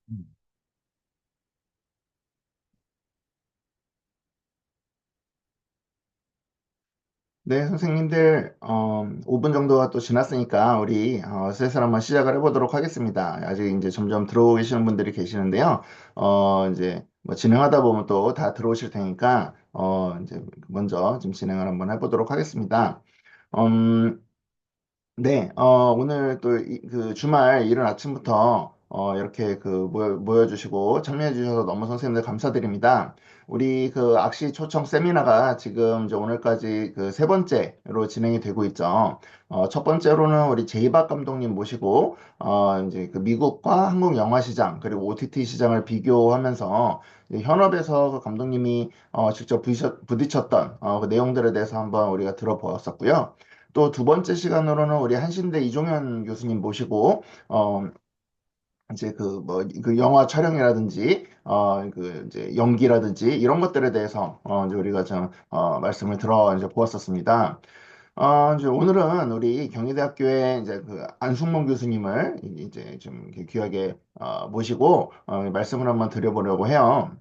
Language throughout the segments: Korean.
음. 네, 선생님들, 5분 정도가 또 지났으니까 우리 슬슬 한번 시작을 해보도록 하겠습니다. 아직 이제 점점 들어오고 계시는 분들이 계시는데요. 이제 뭐 진행하다 보면 또 다 들어오실 테니까, 이제 먼저 좀 진행을 한번 해보도록 하겠습니다. 음, 네, 오늘 또 그 주말 이른 아침부터 이렇게 그 모여주시고 참여해주셔서 너무 선생님들 감사드립니다. 우리 그 악시 초청 세미나가 지금 이제 오늘까지 그 세 번째로 진행이 되고 있죠. 첫 번째로는 우리 제이박 감독님 모시고 이제 그 미국과 한국 영화 시장 그리고 OTT 시장을 비교하면서 이제 현업에서 그 감독님이 직접 부딪혔던 그 내용들에 대해서 한번 우리가 들어보았었고요. 또 두 번째 시간으로는 우리 한신대 이종현 교수님 모시고 이제 그 뭐 그 영화 촬영이라든지 그 이제 연기라든지 이런 것들에 대해서 이제 우리가 좀 말씀을 들어 이제 보았었습니다. 이제 오늘은 우리 경희대학교의 이제 그 안승범 교수님을 이제 좀 이렇게 귀하게 모시고 말씀을 한번 드려보려고 해요.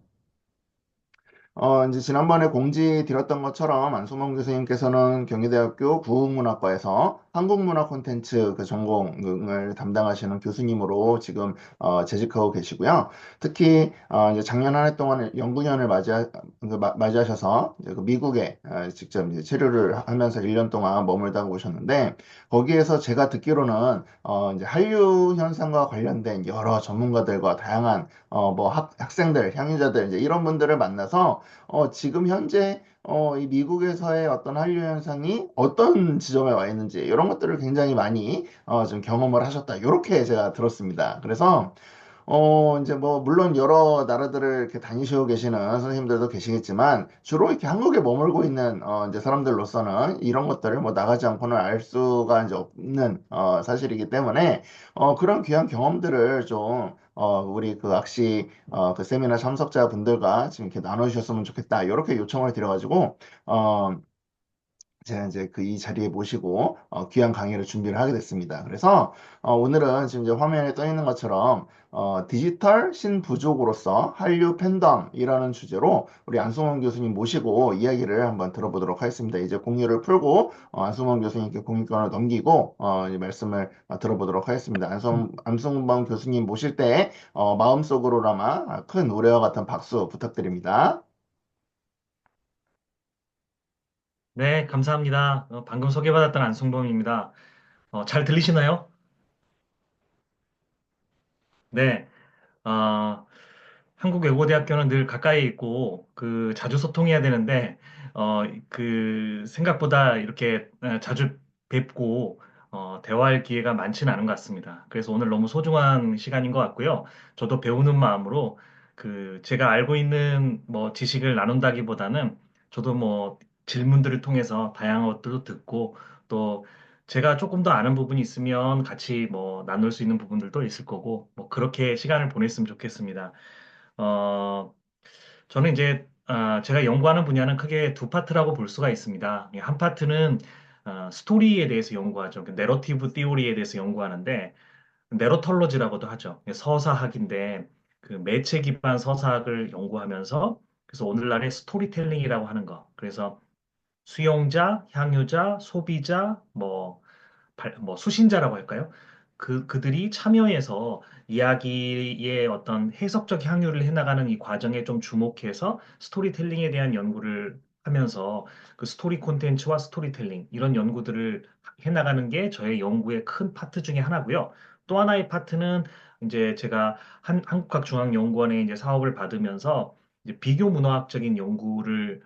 이제 지난번에 공지 드렸던 것처럼 안소몽 교수님께서는 경희대학교 국문학과에서 한국문화 콘텐츠 그 전공을 담당하시는 교수님으로 지금 재직하고 계시고요. 특히 이제 작년 한 해 동안 연구년을 맞이하셔서 이제 그 미국에 직접 이제 체류를 하면서 1년 동안 머물다 오셨는데 거기에서 제가 듣기로는 이제 한류 현상과 관련된 여러 전문가들과 다양한 뭐 학생들, 향유자들 이제 이런 분들을 만나서 지금 현재 이 미국에서의 어떤 한류 현상이 어떤 지점에 와 있는지 이런 것들을 굉장히 많이 좀 경험을 하셨다. 이렇게 제가 들었습니다. 그래서 이제 뭐, 물론 여러 나라들을 이렇게 다니시고 계시는 선생님들도 계시겠지만, 주로 이렇게 한국에 머물고 있는, 이제 사람들로서는 이런 것들을 뭐 나가지 않고는 알 수가 이제 없는, 사실이기 때문에, 그런 귀한 경험들을 좀, 우리 그 악시, 그 세미나 참석자분들과 지금 이렇게 나눠주셨으면 좋겠다. 이렇게 요청을 드려가지고, 제가 이제 그 이 자리에 모시고 귀한 강의를 준비를 하게 됐습니다. 그래서 오늘은 지금 이제 화면에 떠 있는 것처럼 디지털 신부족으로서 한류 팬덤이라는 주제로 우리 안승원 교수님 모시고 이야기를 한번 들어보도록 하겠습니다. 이제 공유를 풀고 안승원 교수님께 공유권을 넘기고 이 말씀을 들어보도록 하겠습니다. 안승원 교수님 모실 때 마음속으로나마 큰 우려와 같은 박수 부탁드립니다. 네, 감사합니다. 방금 소개받았던 안승범입니다. 잘 들리시나요? 네, 어, 한국외국어대학교는 늘 가까이 있고, 자주 소통해야 되는데, 생각보다 이렇게 자주 뵙고, 대화할 기회가 많지는 않은 것 같습니다. 그래서 오늘 너무 소중한 시간인 것 같고요. 저도 배우는 마음으로, 제가 알고 있는 뭐 지식을 나눈다기보다는, 저도 뭐 질문들을 통해서 다양한 것들도 듣고, 또 제가 조금 더 아는 부분이 있으면 같이 뭐 나눌 수 있는 부분들도 있을 거고, 뭐 그렇게 시간을 보냈으면 좋겠습니다. 어, 저는 이제 제가 연구하는 분야는 크게 두 파트라고 볼 수가 있습니다. 한 파트는 스토리에 대해서 연구하죠. 그 내러티브 띠오리에 대해서 연구하는데 내러톨로지라고도 하죠. 서사학인데 그 매체 기반 서사학을 연구하면서 그래서 오늘날의 스토리텔링이라고 하는 거. 그래서 수용자, 향유자, 소비자, 뭐 수신자라고 할까요? 그들이 참여해서 이야기의 어떤 해석적 향유를 해나가는 이 과정에 좀 주목해서 스토리텔링에 대한 연구를 하면서 그 스토리 콘텐츠와 스토리텔링 이런 연구들을 해나가는 게 저의 연구의 큰 파트 중에 하나고요. 또 하나의 파트는 이제 제가 한국학중앙연구원에 이제 사업을 받으면서 이제 비교 문화학적인 연구를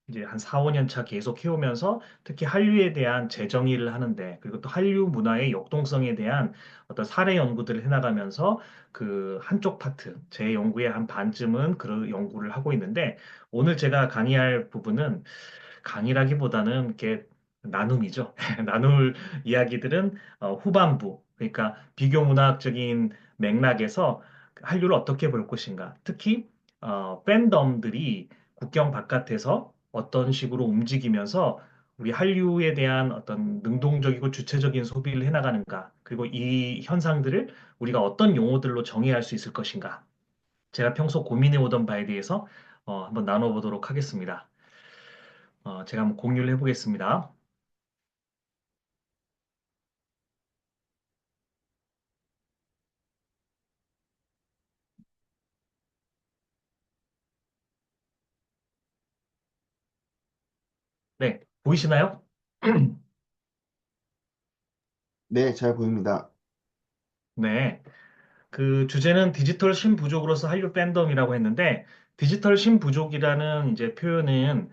이제 한 4, 5년 차 계속 해오면서 특히 한류에 대한 재정의를 하는데 그리고 또 한류 문화의 역동성에 대한 어떤 사례 연구들을 해나가면서 그 한쪽 파트, 제 연구의 한 반쯤은 그런 연구를 하고 있는데 오늘 제가 강의할 부분은 강의라기보다는 이렇게 나눔이죠. 나눌 이야기들은 후반부, 그러니까 비교 문화학적인 맥락에서 한류를 어떻게 볼 것인가. 특히 팬덤들이 국경 바깥에서 어떤 식으로 움직이면서 우리 한류에 대한 어떤 능동적이고 주체적인 소비를 해나가는가, 그리고 이 현상들을 우리가 어떤 용어들로 정의할 수 있을 것인가, 제가 평소 고민해오던 바에 대해서 한번 나눠보도록 하겠습니다. 제가 한번 공유를 해보겠습니다. 네, 보이시나요? 네, 잘 보입니다. 네. 그 주제는 디지털 신부족으로서 한류 팬덤이라고 했는데, 디지털 신부족이라는 이제 표현은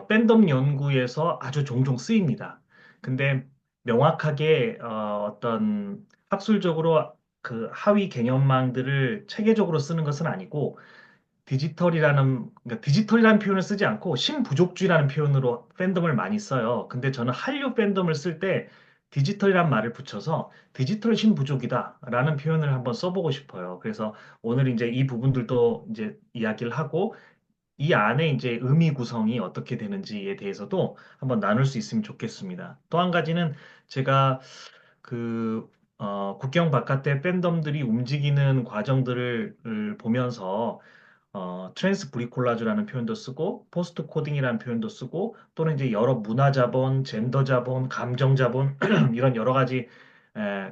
팬덤 연구에서 아주 종종 쓰입니다. 근데 명확하게 어떤 학술적으로 그 하위 개념망들을 체계적으로 쓰는 것은 아니고, 그러니까 디지털이라는 표현을 쓰지 않고 신부족주의라는 표현으로 팬덤을 많이 써요. 근데 저는 한류 팬덤을 쓸 때 디지털이란 말을 붙여서 디지털 신부족이다라는 표현을 한번 써보고 싶어요. 그래서 오늘 이제 이 부분들도 이제 이야기를 하고 이 안에 이제 의미 구성이 어떻게 되는지에 대해서도 한번 나눌 수 있으면 좋겠습니다. 또 한 가지는 제가 그 국경 바깥의 팬덤들이 움직이는 과정들을 보면서 트랜스 브리콜라주라는 표현도 쓰고, 포스트 코딩이라는 표현도 쓰고, 또는 이제 여러 문화 자본, 젠더 자본, 감정 자본, 이런 여러 가지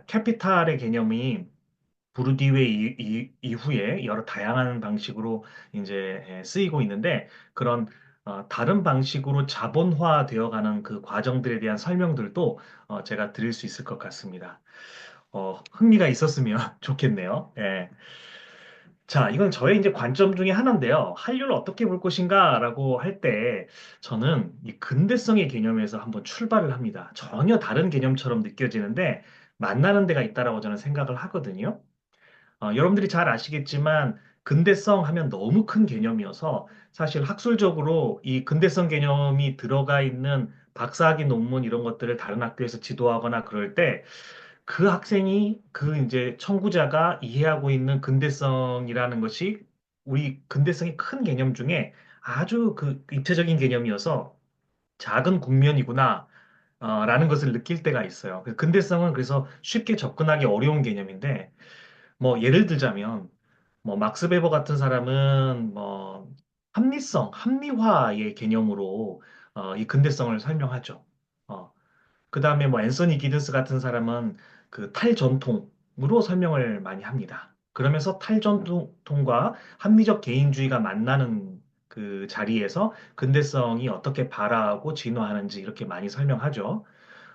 캐피탈의 개념이 부르디유의 이후에 여러 다양한 방식으로 이제 쓰이고 있는데, 그런 다른 방식으로 자본화 되어가는 그 과정들에 대한 설명들도 제가 드릴 수 있을 것 같습니다. 흥미가 있었으면 좋겠네요. 예. 자, 이건 저의 이제 관점 중에 하나인데요. 한류를 어떻게 볼 것인가라고 할 때 저는 이 근대성의 개념에서 한번 출발을 합니다. 전혀 다른 개념처럼 느껴지는데 만나는 데가 있다라고 저는 생각을 하거든요. 여러분들이 잘 아시겠지만 근대성 하면 너무 큰 개념이어서 사실 학술적으로 이 근대성 개념이 들어가 있는 박사학위 논문 이런 것들을 다른 학교에서 지도하거나 그럴 때 그 학생이 그 이제 청구자가 이해하고 있는 근대성이라는 것이 우리 근대성의 큰 개념 중에 아주 그 입체적인 개념이어서 작은 국면이구나, 라는 것을 느낄 때가 있어요. 그 근대성은 그래서 쉽게 접근하기 어려운 개념인데, 뭐 예를 들자면, 뭐 막스 베버 같은 사람은 뭐 합리성, 합리화의 개념으로 이 근대성을 설명하죠. 어, 그 다음에 뭐 앤서니 기든스 같은 사람은 그 탈전통으로 설명을 많이 합니다. 그러면서 탈전통과 합리적 개인주의가 만나는 그 자리에서 근대성이 어떻게 발화하고 진화하는지 이렇게 많이 설명하죠.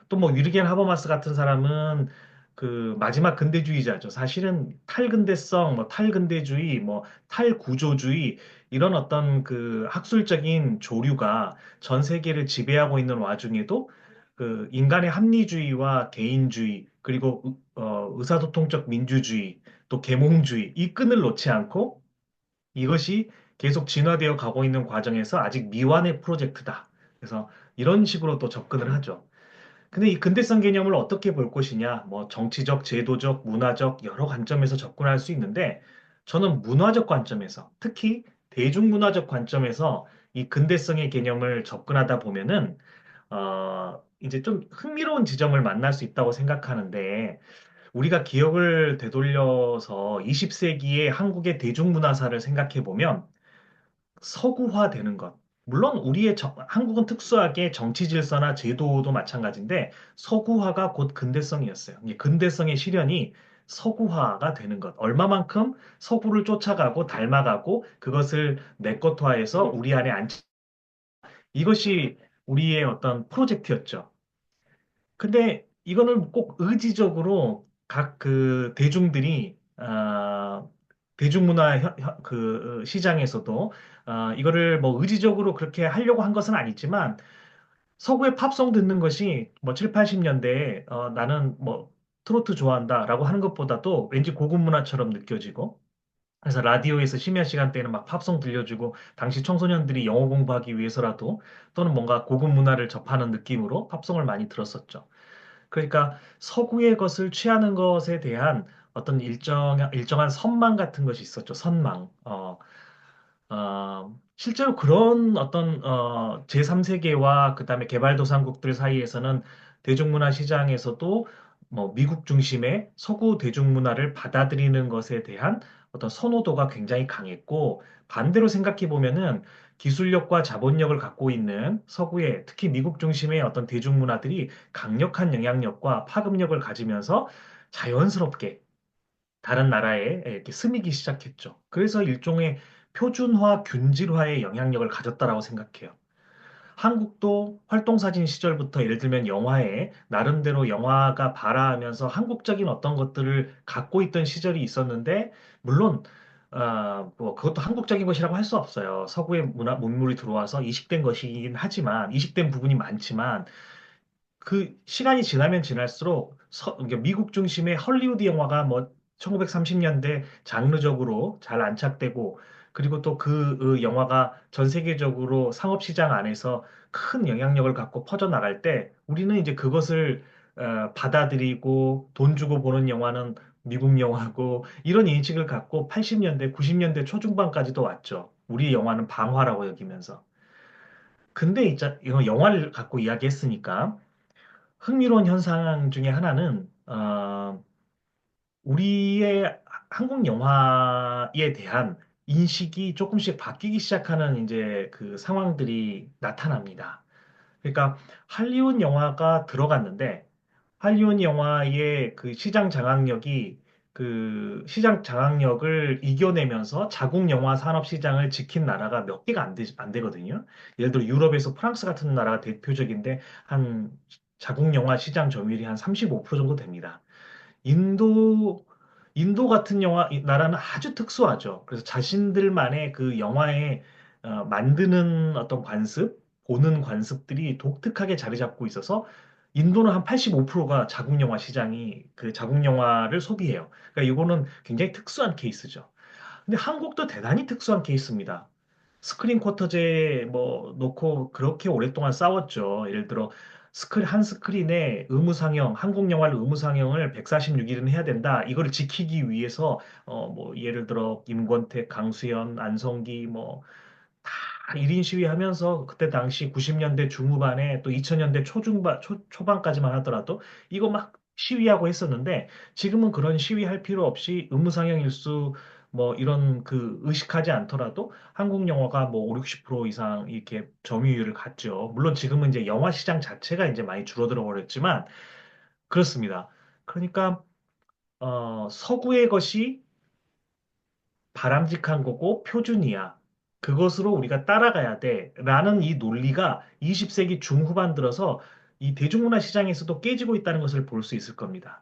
또 뭐 위르겐 하버마스 같은 사람은 그 마지막 근대주의자죠. 사실은 탈근대성, 뭐 탈근대주의, 뭐 탈구조주의 이런 어떤 그 학술적인 조류가 전 세계를 지배하고 있는 와중에도 그 인간의 합리주의와 개인주의 그리고 의사소통적 민주주의 또 계몽주의 이 끈을 놓지 않고 이것이 계속 진화되어 가고 있는 과정에서 아직 미완의 프로젝트다. 그래서 이런 식으로 또 접근을 하죠. 근데 이 근대성 개념을 어떻게 볼 것이냐, 뭐 정치적, 제도적, 문화적 여러 관점에서 접근할 수 있는데 저는 문화적 관점에서 특히 대중문화적 관점에서 이 근대성의 개념을 접근하다 보면은 이제 좀 흥미로운 지점을 만날 수 있다고 생각하는데 우리가 기억을 되돌려서 20세기의 한국의 대중문화사를 생각해 보면 서구화되는 것. 물론 한국은 특수하게 정치 질서나 제도도 마찬가지인데 서구화가 곧 근대성이었어요. 이 근대성의 실현이 서구화가 되는 것. 얼마만큼 서구를 쫓아가고 닮아가고 그것을 내 것화해서 우리 안에 이것이 우리의 어떤 프로젝트였죠. 근데 이거는 꼭 의지적으로 각 그 대중들이 대중문화 그 시장에서도 이거를 뭐 의지적으로 그렇게 하려고 한 것은 아니지만 서구의 팝송 듣는 것이 뭐 7, 80년대에 나는 뭐 트로트 좋아한다라고 하는 것보다도 왠지 고급 문화처럼 느껴지고 그래서 라디오에서 심야 시간대에는 막 팝송 들려주고 당시 청소년들이 영어 공부하기 위해서라도 또는 뭔가 고급 문화를 접하는 느낌으로 팝송을 많이 들었었죠. 그러니까 서구의 것을 취하는 것에 대한 어떤 일정한 선망 같은 것이 있었죠. 선망. 실제로 그런 어떤 제3세계와 그다음에 개발도상국들 사이에서는 대중문화 시장에서도 뭐 미국 중심의 서구 대중문화를 받아들이는 것에 대한 어떤 선호도가 굉장히 강했고 반대로 생각해 보면은 기술력과 자본력을 갖고 있는 서구의 특히 미국 중심의 어떤 대중문화들이 강력한 영향력과 파급력을 가지면서 자연스럽게 다른 나라에 이렇게 스미기 시작했죠. 그래서 일종의 표준화, 균질화의 영향력을 가졌다라고 생각해요. 한국도 활동사진 시절부터 예를 들면 영화에 나름대로 영화가 발화하면서 한국적인 어떤 것들을 갖고 있던 시절이 있었는데, 물론, 뭐 그것도 한국적인 것이라고 할 수 없어요. 서구의 문물이 들어와서 이식된 것이긴 하지만, 이식된 부분이 많지만, 그 시간이 지나면 지날수록 그러니까 미국 중심의 헐리우드 영화가 뭐 1930년대 장르적으로 잘 안착되고 그리고 또 그 영화가 전 세계적으로 상업시장 안에서 큰 영향력을 갖고 퍼져나갈 때 우리는 이제 그것을 받아들이고 돈 주고 보는 영화는 미국 영화고 이런 인식을 갖고 80년대, 90년대 초중반까지도 왔죠. 우리 영화는 방화라고 여기면서. 근데 이제 이거 영화를 갖고 이야기했으니까 흥미로운 현상 중에 하나는 우리의 한국 영화에 대한 인식이 조금씩 바뀌기 시작하는 이제 그 상황들이 나타납니다. 그러니까 할리우드 영화가 들어갔는데 할리우드 영화의 그 시장 장악력이 그 시장 장악력을 이겨내면서 자국 영화 산업 시장을 지킨 나라가 몇 개가 안 되거든요. 예를 들어 유럽에서 프랑스 같은 나라가 대표적인데 한 자국 영화 시장 점유율이 한 35% 정도 됩니다. 인도, 인도 같은 나라는 아주 특수하죠. 그래서 자신들만의 그 영화에 만드는 어떤 관습, 보는 관습들이 독특하게 자리 잡고 있어서 인도는 한 85%가 자국 영화 시장이 그 자국 영화를 소비해요. 그러니까 이거는 굉장히 특수한 케이스죠. 근데 한국도 대단히 특수한 케이스입니다. 스크린 쿼터제 뭐 놓고 그렇게 오랫동안 싸웠죠. 예를 들어 한 스크린에 의무상영, 한국 영화를 의무상영을 146일은 해야 된다. 이거를 지키기 위해서 뭐 예를 들어 임권택, 강수연, 안성기 뭐 다 1인 시위하면서 그때 당시 90년대 중후반에 또 2000년대 초반까지만 하더라도 이거 막 시위하고 했었는데 지금은 그런 시위할 필요 없이 의무상영 일수 뭐 이런 그 의식하지 않더라도 한국 영화가 뭐 5, 60% 이상 이렇게 점유율을 갖죠. 물론 지금은 이제 영화 시장 자체가 이제 많이 줄어들어 버렸지만 그렇습니다. 그러니까 서구의 것이 바람직한 거고 표준이야. 그것으로 우리가 따라가야 돼. 라는 이 논리가 20세기 중후반 들어서 이 대중문화 시장에서도 깨지고 있다는 것을 볼 수 있을 겁니다.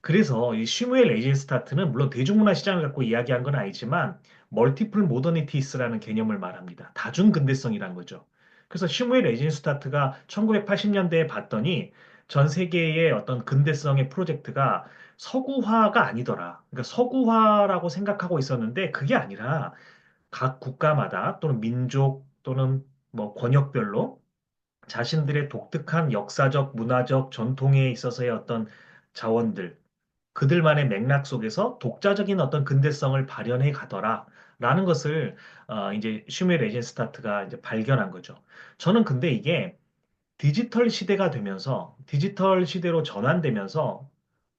그래서 이 슈무엘 에이젠스타트는 물론 대중문화 시장을 갖고 이야기한 건 아니지만 멀티플 모더니티스라는 개념을 말합니다. 다중 근대성이란 거죠. 그래서 슈무엘 에이젠스타트가 1980년대에 봤더니 전 세계의 어떤 근대성의 프로젝트가 서구화가 아니더라. 그러니까 서구화라고 생각하고 있었는데 그게 아니라 각 국가마다 또는 민족 또는 뭐 권역별로 자신들의 독특한 역사적, 문화적 전통에 있어서의 어떤 자원들, 그들만의 맥락 속에서 독자적인 어떤 근대성을 발현해 가더라. 라는 것을 이제 슈멜 에젠스타트가 이제 발견한 거죠. 저는 근데 이게 디지털 시대가 되면서 디지털 시대로 전환되면서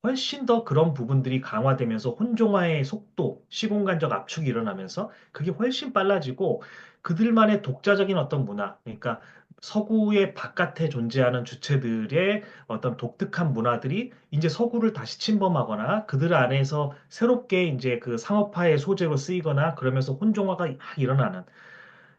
훨씬 더 그런 부분들이 강화되면서 혼종화의 속도, 시공간적 압축이 일어나면서 그게 훨씬 빨라지고 그들만의 독자적인 어떤 문화, 그러니까 서구의 바깥에 존재하는 주체들의 어떤 독특한 문화들이 이제 서구를 다시 침범하거나 그들 안에서 새롭게 이제 그 상업화의 소재로 쓰이거나 그러면서 혼종화가 막 일어나는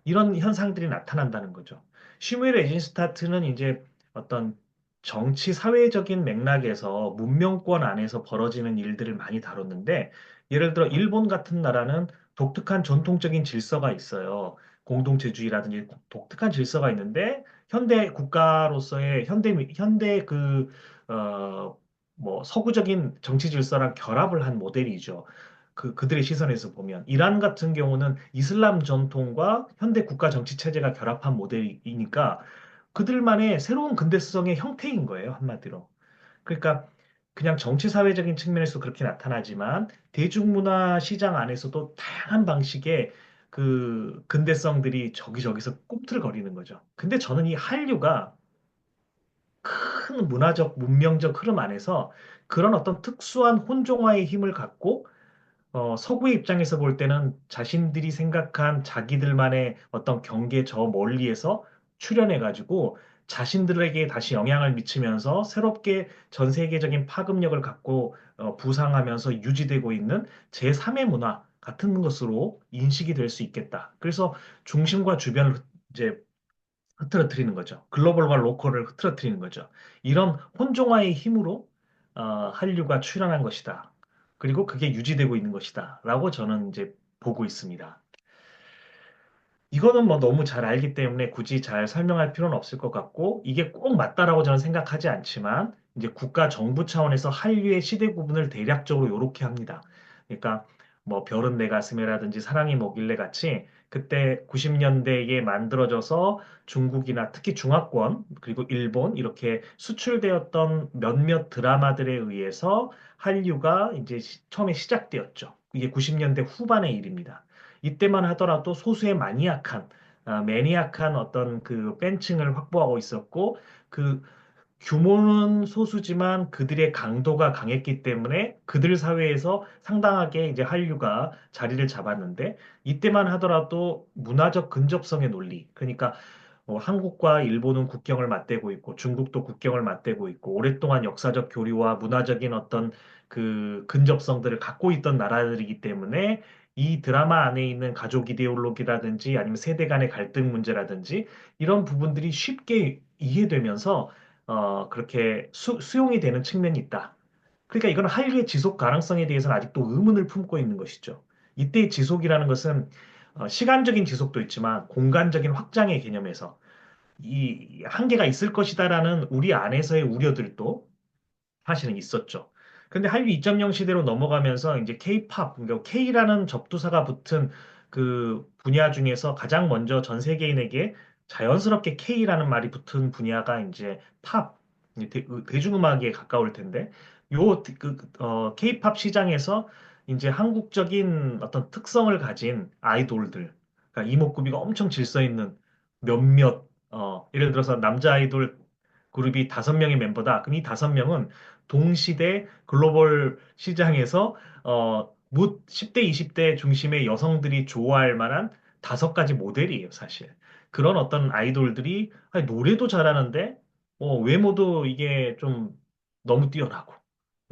이런 현상들이 나타난다는 거죠. 슈무엘 에이젠스타트는 이제 어떤 정치 사회적인 맥락에서 문명권 안에서 벌어지는 일들을 많이 다뤘는데 예를 들어 일본 같은 나라는 독특한 전통적인 질서가 있어요. 공동체주의라든지 독특한 질서가 있는데 현대 국가로서의 현대 뭐 서구적인 정치 질서랑 결합을 한 모델이죠. 그들의 시선에서 보면 이란 같은 경우는 이슬람 전통과 현대 국가 정치 체제가 결합한 모델이니까 그들만의 새로운 근대성의 형태인 거예요, 한마디로. 그러니까 그냥 정치 사회적인 측면에서 그렇게 나타나지만 대중문화 시장 안에서도 다양한 방식의 그 근대성들이 저기저기서 꿈틀거리는 거죠. 근데 저는 이 한류가 큰 문화적, 문명적 흐름 안에서 그런 어떤 특수한 혼종화의 힘을 갖고 서구의 입장에서 볼 때는 자신들이 생각한 자기들만의 어떤 경계 저 멀리에서 출현해가지고 자신들에게 다시 영향을 미치면서 새롭게 전 세계적인 파급력을 갖고 부상하면서 유지되고 있는 제3의 문화 같은 것으로 인식이 될 수 있겠다. 그래서 중심과 주변을 이제 흐트러뜨리는 거죠. 글로벌과 로컬을 흐트러뜨리는 거죠. 이런 혼종화의 힘으로 한류가 출현한 것이다. 그리고 그게 유지되고 있는 것이다. 라고 저는 이제 보고 있습니다. 이거는 뭐 너무 잘 알기 때문에 굳이 잘 설명할 필요는 없을 것 같고, 이게 꼭 맞다라고 저는 생각하지 않지만, 이제 국가 정부 차원에서 한류의 시대 구분을 대략적으로 이렇게 합니다. 그러니까 뭐 별은 내 가슴에라든지 사랑이 뭐길래 같이 그때 90년대에 만들어져서 중국이나 특히 중화권, 그리고 일본 이렇게 수출되었던 몇몇 드라마들에 의해서 한류가 이제 처음에 시작되었죠. 이게 90년대 후반의 일입니다. 이때만 하더라도 소수의 매니악한 어떤 그 팬층을 확보하고 있었고, 그 규모는 소수지만 그들의 강도가 강했기 때문에 그들 사회에서 상당하게 이제 한류가 자리를 잡았는데, 이때만 하더라도 문화적 근접성의 논리, 그러니까 한국과 일본은 국경을 맞대고 있고 중국도 국경을 맞대고 있고 오랫동안 역사적 교류와 문화적인 어떤 그 근접성들을 갖고 있던 나라들이기 때문에 이 드라마 안에 있는 가족 이데올로기라든지 아니면 세대 간의 갈등 문제라든지 이런 부분들이 쉽게 이해되면서 그렇게 수용이 되는 측면이 있다. 그러니까 이건 한류의 지속 가능성에 대해서는 아직도 의문을 품고 있는 것이죠. 이때의 지속이라는 것은 시간적인 지속도 있지만 공간적인 확장의 개념에서 이 한계가 있을 것이다라는 우리 안에서의 우려들도 사실은 있었죠. 근데 한류 2.0 시대로 넘어가면서 이제 K-팝, 그러니까 K라는 접두사가 붙은 그 분야 중에서 가장 먼저 전 세계인에게 자연스럽게 K라는 말이 붙은 분야가 이제 팝, 대중음악에 가까울 텐데, K-팝 시장에서 이제 한국적인 어떤 특성을 가진 아이돌들, 그러니까 이목구비가 엄청 질서 있는 몇몇, 예를 들어서 남자 아이돌 그룹이 5명의 멤버다. 그럼 이 5명은 동시대 글로벌 시장에서 10대, 20대 중심의 여성들이 좋아할 만한 5가지 모델이에요, 사실. 그런 어떤 아이돌들이 아니, 노래도 잘하는데 외모도 이게 좀 너무 뛰어나고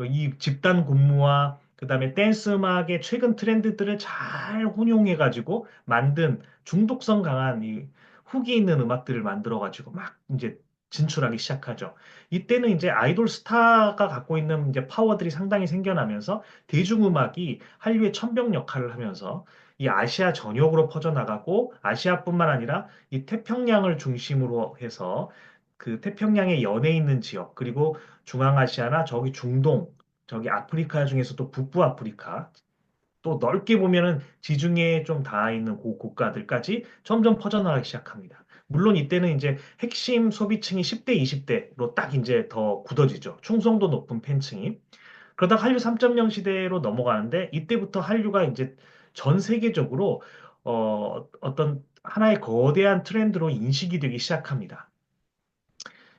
이 집단 군무와 그다음에 댄스 음악의 최근 트렌드들을 잘 혼용해가지고 만든 중독성 강한 이 후기 있는 음악들을 만들어가지고 막 이제 진출하기 시작하죠. 이때는 이제 아이돌 스타가 갖고 있는 이제 파워들이 상당히 생겨나면서 대중음악이 한류의 천병 역할을 하면서 이 아시아 전역으로 퍼져나가고 아시아뿐만 아니라 이 태평양을 중심으로 해서 그 태평양의 연에 있는 지역 그리고 중앙아시아나 저기 중동 저기 아프리카 중에서도 북부 아프리카 또 넓게 보면은 지중해에 좀 닿아 있는 국가들까지 점점 퍼져나가기 시작합니다. 물론 이때는 이제 핵심 소비층이 10대, 20대로 딱 이제 더 굳어지죠. 충성도 높은 팬층이. 그러다가 한류 3.0 시대로 넘어가는데 이때부터 한류가 이제 전 세계적으로 어떤 하나의 거대한 트렌드로 인식이 되기 시작합니다.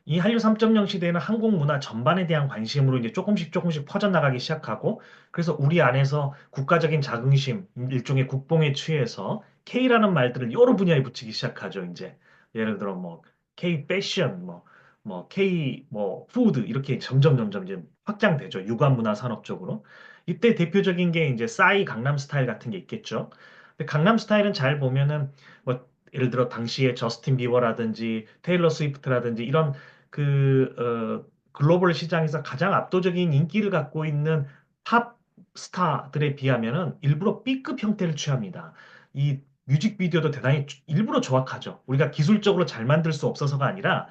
이 한류 3.0 시대에는 한국 문화 전반에 대한 관심으로 이제 조금씩 퍼져나가기 시작하고, 그래서 우리 안에서 국가적인 자긍심, 일종의 국뽕에 취해서 K라는 말들을 여러 분야에 붙이기 시작하죠, 이제. 예를 들어 뭐 K 패션, K 푸드 이렇게 점점 이제 확장되죠. 유관 문화 산업 쪽으로. 이때 대표적인 게 이제 싸이 강남 스타일 같은 게 있겠죠. 근데 강남 스타일은 잘 보면은 뭐 예를 들어 당시에 저스틴 비버라든지 테일러 스위프트라든지 이런 글로벌 시장에서 가장 압도적인 인기를 갖고 있는 팝 스타들에 비하면은 일부러 B급 형태를 취합니다. 이 뮤직비디오도 대단히 일부러 정확하죠. 우리가 기술적으로 잘 만들 수 없어서가 아니라,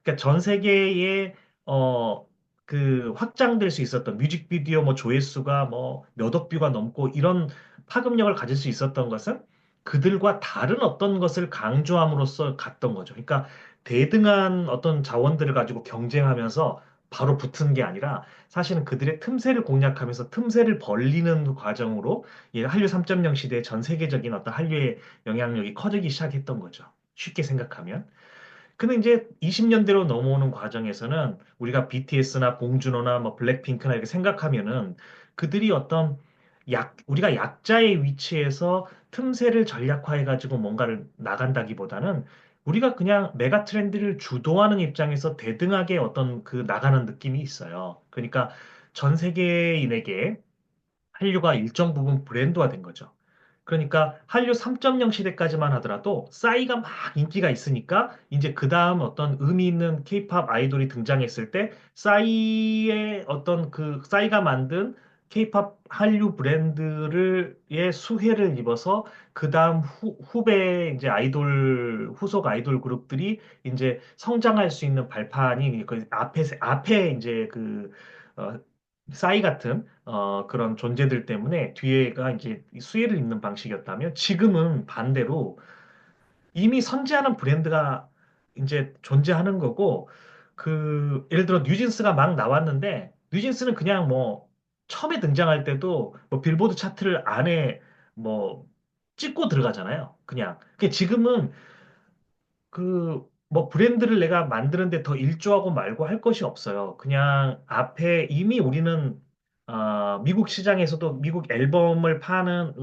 그러니까 전 세계에 어, 그 확장될 수 있었던 뮤직비디오 뭐 조회수가 뭐 몇억 뷰가 넘고 이런 파급력을 가질 수 있었던 것은 그들과 다른 어떤 것을 강조함으로써 갔던 거죠. 그러니까 대등한 어떤 자원들을 가지고 경쟁하면서 바로 붙은 게 아니라 사실은 그들의 틈새를 공략하면서 틈새를 벌리는 과정으로 이 한류 3.0 시대의 전 세계적인 어떤 한류의 영향력이 커지기 시작했던 거죠. 쉽게 생각하면. 근데 이제 20년대로 넘어오는 과정에서는 우리가 BTS나 봉준호나 뭐 블랙핑크나 이렇게 생각하면은 그들이 어떤 우리가 약자의 위치에서 틈새를 전략화해가지고 뭔가를 나간다기보다는 우리가 그냥 메가 트렌드를 주도하는 입장에서 대등하게 어떤 그 나가는 느낌이 있어요. 그러니까 전 세계인에게 한류가 일정 부분 브랜드화된 거죠. 그러니까 한류 3.0 시대까지만 하더라도 싸이가 막 인기가 있으니까 이제 그 다음 어떤 의미 있는 케이팝 아이돌이 등장했을 때 싸이의 어떤 그 싸이가 만든 케이팝 한류 브랜드를 수혜를 입어서 그 다음 후배 이제 아이돌 후속 아이돌 그룹들이 이제 성장할 수 있는 발판이 그 앞에 이제 그 어, 싸이 같은 그런 존재들 때문에 뒤에가 이제 수혜를 입는 방식이었다면 지금은 반대로 이미 선지하는 브랜드가 이제 존재하는 거고 그 예를 들어 뉴진스가 막 나왔는데 뉴진스는 그냥 뭐 처음에 등장할 때도 뭐 빌보드 차트를 안에 뭐 찍고 들어가잖아요. 그냥. 지금은 그, 뭐, 브랜드를 내가 만드는데 더 일조하고 말고 할 것이 없어요. 그냥 앞에 이미 우리는, 미국 시장에서도 미국 앨범을 파는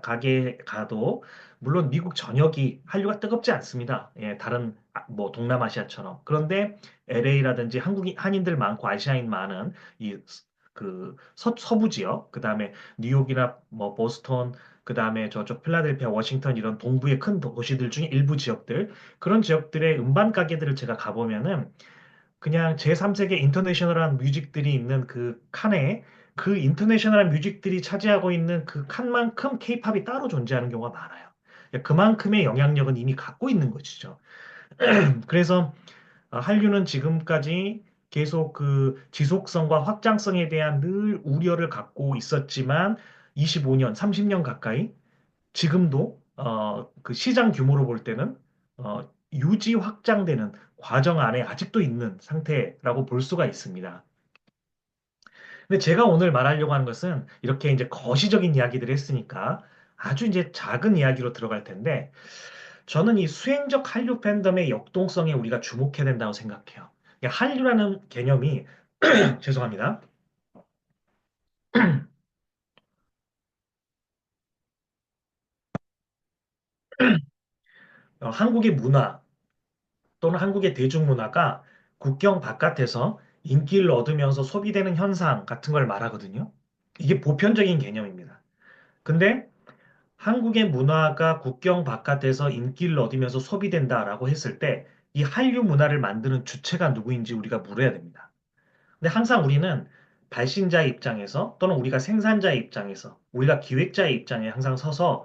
가게에 가도, 물론 미국 전역이 한류가 뜨겁지 않습니다. 예, 다른, 뭐, 동남아시아처럼. 그런데 LA라든지 한인들 많고 아시아인 많은 그 서부 지역, 그 다음에 뉴욕이나 뭐, 보스턴, 그 다음에 저쪽 필라델피아, 워싱턴 이런 동부의 큰 도시들 중에 일부 지역들, 그런 지역들의 음반 가게들을 제가 가보면은 그냥 제3세계 인터내셔널한 뮤직들이 있는 그 칸에 그 인터내셔널한 뮤직들이 차지하고 있는 그 칸만큼 케이팝이 따로 존재하는 경우가 많아요. 그만큼의 영향력은 이미 갖고 있는 것이죠. 그래서 한류는 지금까지 계속 그 지속성과 확장성에 대한 늘 우려를 갖고 있었지만 25년, 30년 가까이 지금도 그 시장 규모로 볼 때는 유지 확장되는 과정 안에 아직도 있는 상태라고 볼 수가 있습니다. 근데 제가 오늘 말하려고 하는 것은 이렇게 이제 거시적인 이야기들을 했으니까 아주 이제 작은 이야기로 들어갈 텐데 저는 이 수행적 한류 팬덤의 역동성에 우리가 주목해야 된다고 생각해요. 한류라는 개념이 죄송합니다. 한국의 문화 또는 한국의 대중문화가 국경 바깥에서 인기를 얻으면서 소비되는 현상 같은 걸 말하거든요. 이게 보편적인 개념입니다. 근데 한국의 문화가 국경 바깥에서 인기를 얻으면서 소비된다라고 했을 때 이 한류 문화를 만드는 주체가 누구인지 우리가 물어야 됩니다. 근데 항상 우리는 발신자의 입장에서 또는 우리가 생산자의 입장에서 우리가 기획자의 입장에 항상 서서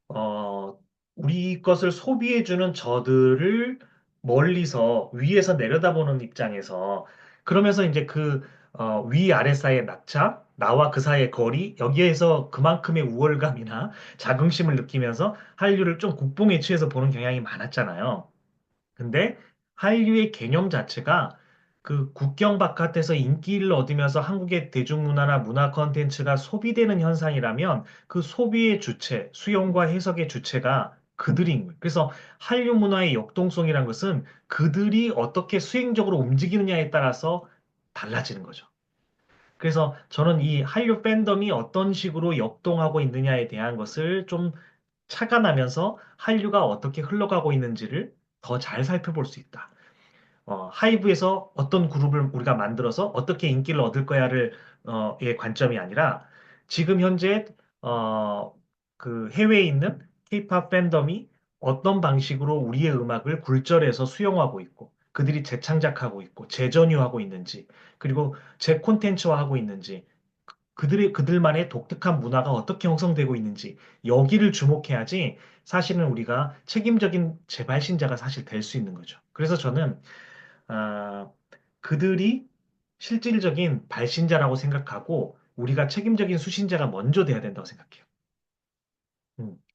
어, 우리 것을 소비해주는 저들을 멀리서 위에서 내려다보는 입장에서 그러면서 이제 그 위아래 사이의 낙차, 나와 그 사이의 거리, 여기에서 그만큼의 우월감이나 자긍심을 느끼면서 한류를 좀 국뽕에 취해서 보는 경향이 많았잖아요. 근데 한류의 개념 자체가 그 국경 바깥에서 인기를 얻으면서 한국의 대중문화나 문화 콘텐츠가 소비되는 현상이라면 그 소비의 주체, 수용과 해석의 주체가 그들인 거예요. 그래서 한류 문화의 역동성이란 것은 그들이 어떻게 수행적으로 움직이느냐에 따라서 달라지는 거죠. 그래서 저는 이 한류 팬덤이 어떤 식으로 역동하고 있느냐에 대한 것을 좀 착안하면서 한류가 어떻게 흘러가고 있는지를 더 잘 살펴볼 수 있다. 하이브에서 어떤 그룹을 우리가 만들어서 어떻게 인기를 얻을 거야를 의 관점이 아니라 지금 현재 어, 그 해외에 있는 K-팝 팬덤이 어떤 방식으로 우리의 음악을 굴절해서 수용하고 있고 그들이 재창작하고 있고 재전유하고 있는지 그리고 재콘텐츠화하고 있는지 그들만의 독특한 문화가 어떻게 형성되고 있는지 여기를 주목해야지 사실은 우리가 책임적인 재발신자가 사실 될 수 있는 거죠. 그래서 저는 아, 그들이 실질적인 발신자라고 생각하고 우리가 책임적인 수신자가 먼저 돼야 된다고 생각해요.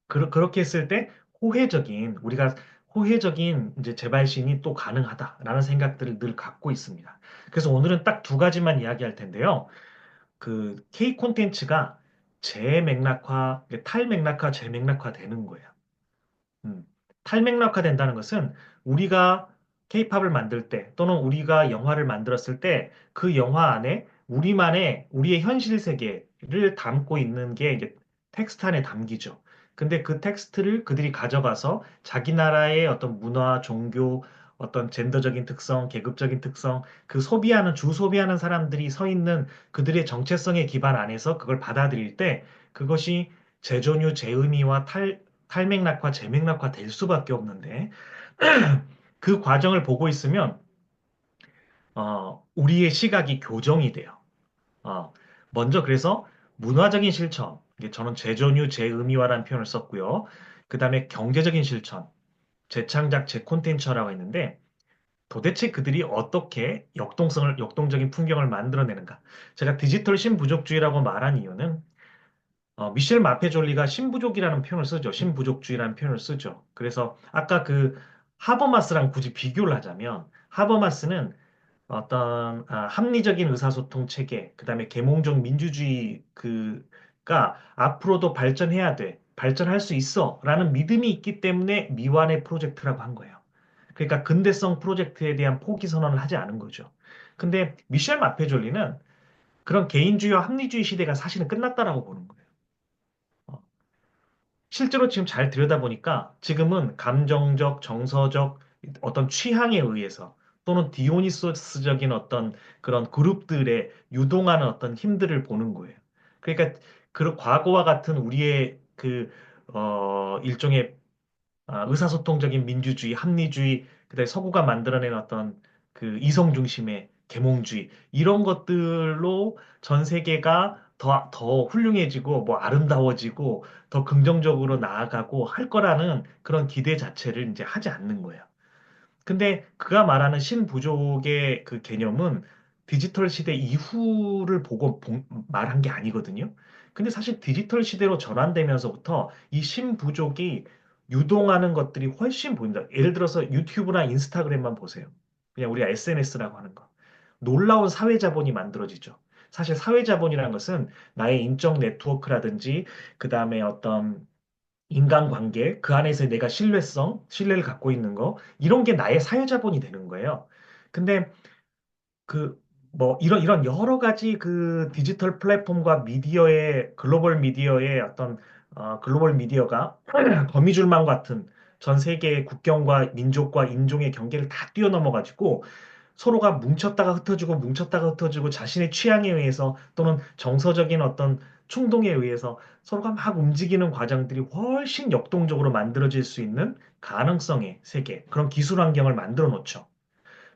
그렇게 했을 때 우리가 호혜적인 이제 재발신이 또 가능하다라는 생각들을 늘 갖고 있습니다. 그래서 오늘은 딱 두 가지만 이야기할 텐데요. 그 K 콘텐츠가 재맥락화, 탈맥락화, 재맥락화 되는 거예요. 음. 탈맥락화 된다는 것은 우리가 케이팝을 만들 때 또는 우리가 영화를 만들었을 때 그 영화 안에 우리의 현실 세계를 담고 있는 게 이제 텍스트 안에 담기죠. 근데 그 텍스트를 그들이 가져가서 자기 나라의 어떤 문화, 종교, 어떤 젠더적인 특성, 계급적인 특성, 그 주 소비하는 사람들이 서 있는 그들의 정체성의 기반 안에서 그걸 받아들일 때 그것이 재존유, 재의미와 탈맥락화, 재맥락화 될 수밖에 없는데 그 과정을 보고 있으면 우리의 시각이 교정이 돼요. 어, 먼저 그래서 문화적인 실천, 이게 저는 재존유, 재의미화라는 표현을 썼고요. 그 다음에 경제적인 실천, 재창작, 재콘텐츠라고 했는데 도대체 그들이 어떻게 역동적인 풍경을 만들어내는가? 제가 디지털 신부족주의라고 말한 이유는 미셸 마페졸리가 신부족이라는 표현을 쓰죠. 신부족주의라는 표현을 쓰죠. 그래서 아까 그 하버마스랑 굳이 비교를 하자면 하버마스는 어떤 합리적인 의사소통 체계, 그다음에 계몽적 민주주의 그가 앞으로도 발전해야 돼, 발전할 수 있어라는 믿음이 있기 때문에 미완의 프로젝트라고 한 거예요. 그러니까 근대성 프로젝트에 대한 포기 선언을 하지 않은 거죠. 근데 미셸 마페졸리는 그런 개인주의와 합리주의 시대가 사실은 끝났다라고 보는 거예요. 어, 실제로 지금 잘 들여다보니까 지금은 감정적, 정서적 어떤 취향에 의해서 또는 디오니소스적인 어떤 그런 그룹들의 유동하는 어떤 힘들을 보는 거예요. 그러니까 그 과거와 같은 우리의 일종의 의사소통적인 민주주의, 합리주의, 그다음에 서구가 만들어낸 어떤 그 이성 중심의 계몽주의 이런 것들로 전 세계가 더 훌륭해지고 뭐 아름다워지고 더 긍정적으로 나아가고 할 거라는 그런 기대 자체를 이제 하지 않는 거예요. 근데 그가 말하는 신부족의 그 개념은 디지털 시대 이후를 보고 말한 게 아니거든요. 근데 사실 디지털 시대로 전환되면서부터 이 신부족이 유동하는 것들이 훨씬 보입니다. 예를 들어서 유튜브나 인스타그램만 보세요. 그냥 우리가 SNS라고 하는 거. 놀라운 사회자본이 만들어지죠. 사실 사회자본이라는 것은 나의 인적 네트워크라든지 그 다음에 어떤 인간관계, 그 안에서 내가 신뢰를 갖고 있는 거, 이런 게 나의 사회자본이 되는 거예요. 근데 그, 이런 여러 가지 그 디지털 플랫폼과 글로벌 미디어의 글로벌 미디어가 거미줄망 같은 전 세계의 국경과 민족과 인종의 경계를 다 뛰어넘어가지고 서로가 뭉쳤다가 흩어지고 자신의 취향에 의해서 또는 정서적인 어떤 충동에 의해서 서로가 막 움직이는 과정들이 훨씬 역동적으로 만들어질 수 있는 가능성의 세계, 그런 기술 환경을 만들어 놓죠.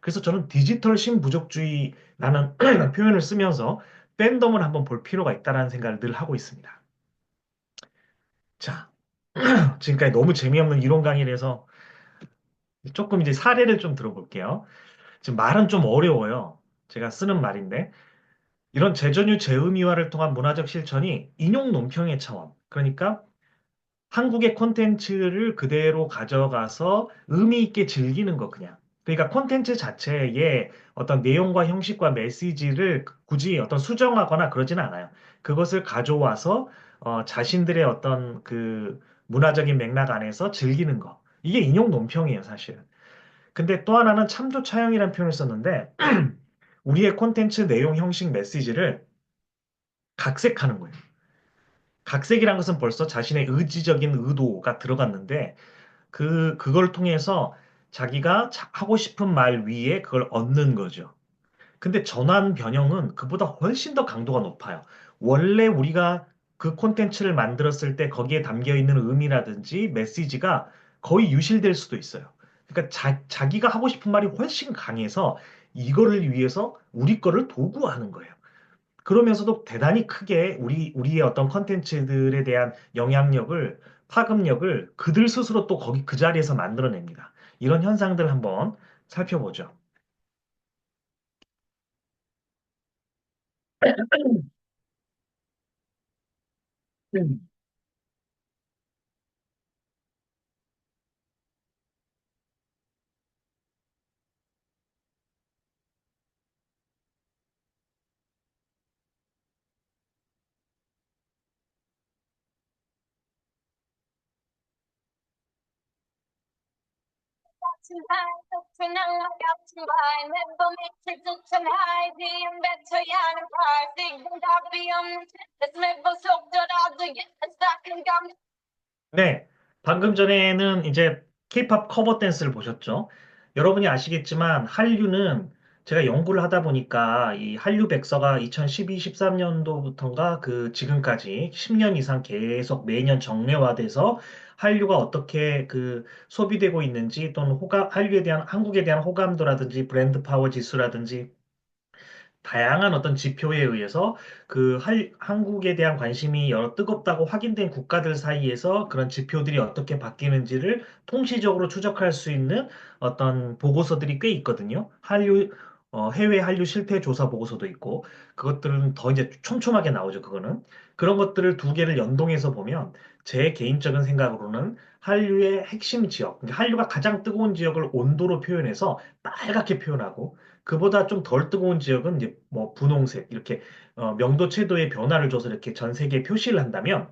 그래서 저는 디지털 신부족주의라는 표현을 쓰면서 팬덤을 한번 볼 필요가 있다는 생각을 늘 하고 있습니다. 자, 지금까지 너무 재미없는 이론 강의를 해서 조금 이제 사례를 좀 들어볼게요. 지금 말은 좀 어려워요. 제가 쓰는 말인데. 이런 재전유 재의미화를 통한 문화적 실천이 인용 논평의 차원. 그러니까 한국의 콘텐츠를 그대로 가져가서 의미 있게 즐기는 거 그냥. 그러니까 콘텐츠 자체의 어떤 내용과 형식과 메시지를 굳이 어떤 수정하거나 그러지는 않아요. 그것을 가져와서 자신들의 어떤 그 문화적인 맥락 안에서 즐기는 거. 이게 인용 논평이에요, 사실. 근데 또 하나는 참조 차용이라는 표현을 썼는데 우리의 콘텐츠 내용, 형식, 메시지를 각색하는 거예요. 각색이란 것은 벌써 자신의 의지적인 의도가 들어갔는데 그걸 통해서 자기가 하고 싶은 말 위에 그걸 얻는 거죠. 근데 전환 변형은 그보다 훨씬 더 강도가 높아요. 원래 우리가 그 콘텐츠를 만들었을 때 거기에 담겨 있는 의미라든지 메시지가 거의 유실될 수도 있어요. 그러니까 자기가 하고 싶은 말이 훨씬 강해서 이거를 위해서 우리 거를 도구화하는 거예요. 그러면서도 대단히 크게 우리의 어떤 컨텐츠들에 대한 영향력을, 파급력을 그들 스스로 또 거기 그 자리에서 만들어냅니다. 이런 현상들 한번 살펴보죠. 음. 네, 방금 전에는 이제 K-팝 커버 댄스를 보셨죠? 여러분이 아시겠지만 한류는 제가 연구를 하다 보니까 이 한류 백서가 2012, 13년도부터인가 그 지금까지 10년 이상 계속 매년 정례화돼서 한류가 어떻게 그 소비되고 있는지 또는 한류에 대한 한국에 대한 호감도라든지 브랜드 파워 지수라든지 다양한 어떤 지표에 의해서 한국에 대한 관심이 여러 뜨겁다고 확인된 국가들 사이에서 그런 지표들이 어떻게 바뀌는지를 통시적으로 추적할 수 있는 어떤 보고서들이 꽤 있거든요. 해외 한류 실태 조사 보고서도 있고, 그것들은 더 이제 촘촘하게 나오죠, 그거는. 그런 것들을 두 개를 연동해서 보면, 제 개인적인 생각으로는 한류의 핵심 지역, 그러니까 한류가 가장 뜨거운 지역을 온도로 표현해서 빨갛게 표현하고, 그보다 좀 덜 뜨거운 지역은 이제 뭐 분홍색 이렇게 명도 채도의 변화를 줘서 이렇게 전 세계에 표시를 한다면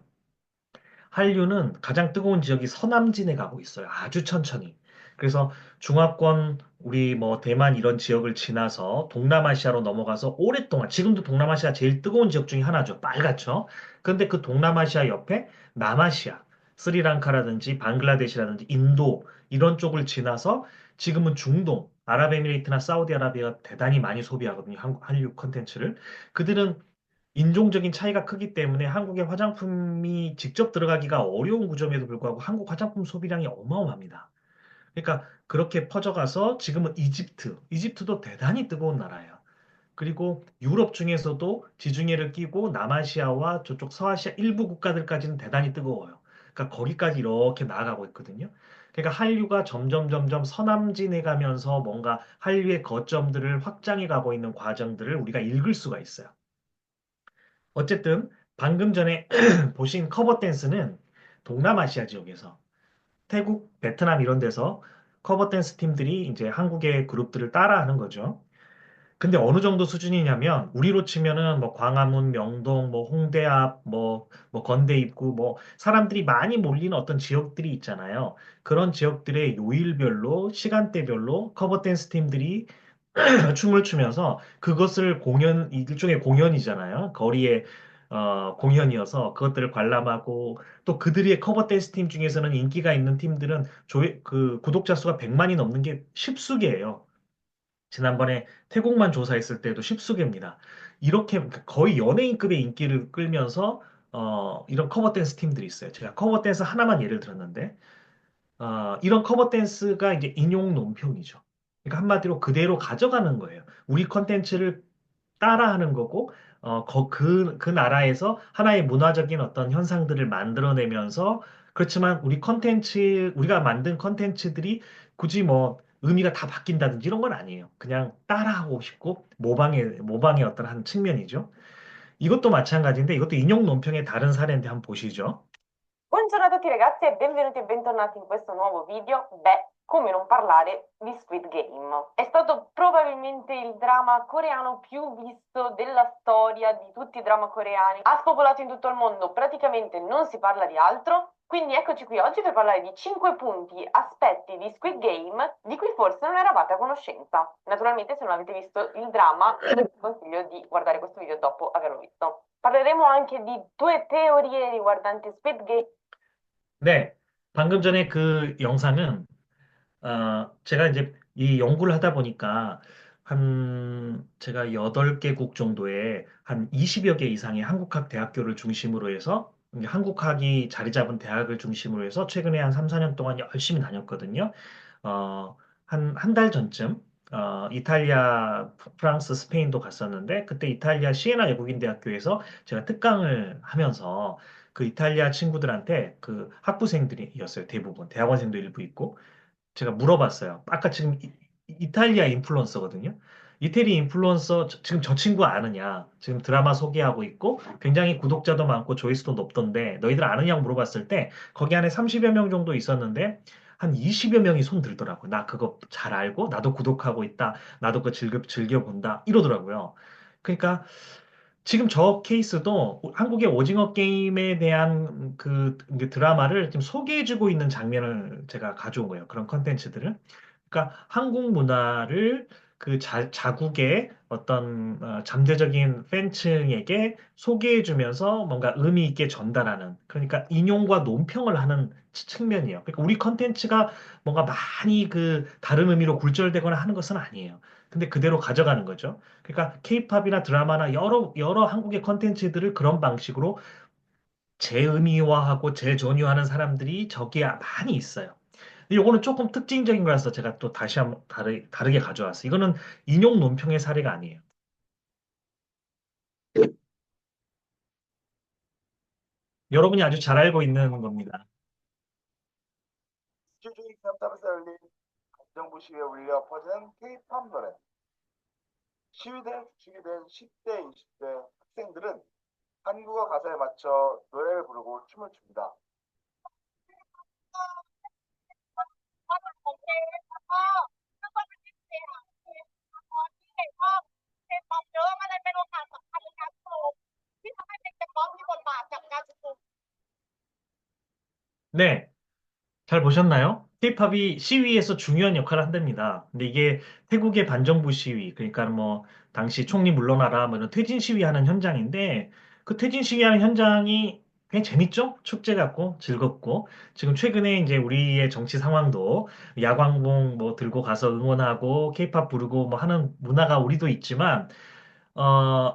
한류는 가장 뜨거운 지역이 서남진에 가고 있어요. 아주 천천히. 그래서 중화권 우리 뭐 대만 이런 지역을 지나서 동남아시아로 넘어가서 오랫동안 지금도 동남아시아 제일 뜨거운 지역 중에 하나죠. 빨갛죠. 그런데 그 동남아시아 옆에 남아시아, 스리랑카라든지 방글라데시라든지 인도 이런 쪽을 지나서 지금은 중동, 아랍에미레이트나 사우디아라비아가 대단히 많이 소비하거든요. 한류 콘텐츠를. 그들은 인종적인 차이가 크기 때문에 한국의 화장품이 직접 들어가기가 어려운 구조임에도 불구하고 한국 화장품 소비량이 어마어마합니다. 그러니까 그렇게 퍼져가서 지금은 이집트도 대단히 뜨거운 나라예요. 그리고 유럽 중에서도 지중해를 끼고 남아시아와 저쪽 서아시아 일부 국가들까지는 대단히 뜨거워요. 그러니까 거기까지 이렇게 나아가고 있거든요. 그러니까 한류가 점점 점점 서남진해 가면서 뭔가 한류의 거점들을 확장해 가고 있는 과정들을 우리가 읽을 수가 있어요. 어쨌든 방금 전에 보신 커버 댄스는 동남아시아 지역에서 태국, 베트남 이런 데서 커버 댄스 팀들이 이제 한국의 그룹들을 따라하는 거죠. 근데 어느 정도 수준이냐면 우리로 치면은 뭐 광화문, 명동, 뭐 홍대 앞, 뭐 건대 입구, 뭐 사람들이 많이 몰리는 어떤 지역들이 있잖아요. 그런 지역들의 요일별로 시간대별로 커버 댄스 팀들이 춤을 추면서 그것을 일종의 공연이잖아요. 거리의 공연이어서 그것들을 관람하고 또 그들의 커버 댄스 팀 중에서는 인기가 있는 팀들은 구독자 수가 100만이 넘는 게 십수개예요. 지난번에 태국만 조사했을 때도 십수개입니다. 이렇게 거의 연예인급의 인기를 끌면서 이런 커버 댄스 팀들이 있어요. 제가 커버 댄스 하나만 예를 들었는데 이런 커버 댄스가 이제 인용 논평이죠. 그러니까 한마디로 그대로 가져가는 거예요. 우리 컨텐츠를 따라하는 거고, 그 나라에서 하나의 문화적인 어떤 현상들을 만들어내면서, 그렇지만 우리가 만든 컨텐츠들이 굳이 뭐 의미가 다 바뀐다든지 이런 건 아니에요. 그냥 따라하고 싶고, 모방의 어떤 한 측면이죠. 이것도 마찬가지인데, 이것도 인용 논평의 다른 사례인데 한번 보시죠. Buongiorno a tutti ragazzi e benvenuti e bentornati in questo nuovo video. Beh, come non parlare di Squid Game? È stato probabilmente il drama coreano più visto della storia di tutti i drama coreani. Ha spopolato in tutto il mondo, praticamente non si parla di altro. Quindi eccoci qui oggi per parlare di 5 punti, aspetti di Squid Game di cui forse non eravate a conoscenza. Naturalmente se non avete visto il drama, vi consiglio di guardare questo video dopo averlo visto. Parleremo anche di due teorie riguardanti Squid Game. 네, 방금 전에 그 영상은 제가 이제 이 연구를 하다 보니까 제가 8개국 정도의 한 20여 개 이상의 한국학 대학교를 중심으로 해서 이제 한국학이 자리 잡은 대학을 중심으로 해서 최근에 한 3, 4년 동안 열심히 다녔거든요. 한 달 전쯤 이탈리아, 프랑스, 스페인도 갔었는데 그때 이탈리아 시에나 외국인 대학교에서 제가 특강을 하면서 그 이탈리아 친구들한테 그 학부생들이었어요. 대부분. 대학원생도 일부 있고. 제가 물어봤어요. 아까 지금 이탈리아 인플루언서거든요. 이태리 인플루언서 지금 저 친구 아느냐? 지금 드라마 소개하고 있고 굉장히 구독자도 많고 조회수도 높던데 너희들 아느냐고 물어봤을 때 거기 안에 30여 명 정도 있었는데 한 20여 명이 손 들더라고요. 나 그거 잘 알고 나도 구독하고 있다. 나도 그거 즐겨 본다. 이러더라고요. 그러니까 지금 저 케이스도 한국의 오징어 게임에 대한 그 드라마를 지금 소개해주고 있는 장면을 제가 가져온 거예요. 그런 컨텐츠들을. 그러니까 한국 문화를 그 자국의 어떤 잠재적인 팬층에게 소개해주면서 뭔가 의미 있게 전달하는 그러니까 인용과 논평을 하는 측면이에요. 그러니까 우리 컨텐츠가 뭔가 많이 그 다른 의미로 굴절되거나 하는 것은 아니에요. 근데 그대로 가져가는 거죠. 그러니까 케이팝이나 드라마나 여러 한국의 컨텐츠들을 그런 방식으로 재의미화하고 재존유하는 사람들이 저기에 많이 있어요. 요거는 조금 특징적인 거라서 제가 또 다시 한번 다르게 가져왔어요. 이거는 인용 논평의 사례가 아니에요. 여러분이 아주 잘 알고 있는 겁니다. 주주의 기념탑에서 열린 정부 시위에 울려 퍼지는 K-팝 노래. 시위대에 주축이 된 10대, 20대 학생들은 한국어 가사에 맞춰 노래를 부르고 춤을 춥니다. 네, 잘 보셨나요? K-팝이 시위에서 중요한 역할을 한답니다. 근데 이게 태국의 반정부 시위, 그러니까 뭐 당시 총리 물러나라, 뭐 이런 퇴진 시위하는 현장인데 그 퇴진 시위하는 현장이 굉장히 재밌죠? 축제 같고 즐겁고 지금 최근에 이제 우리의 정치 상황도 야광봉 뭐 들고 가서 응원하고 K-팝 부르고 뭐 하는 문화가 우리도 있지만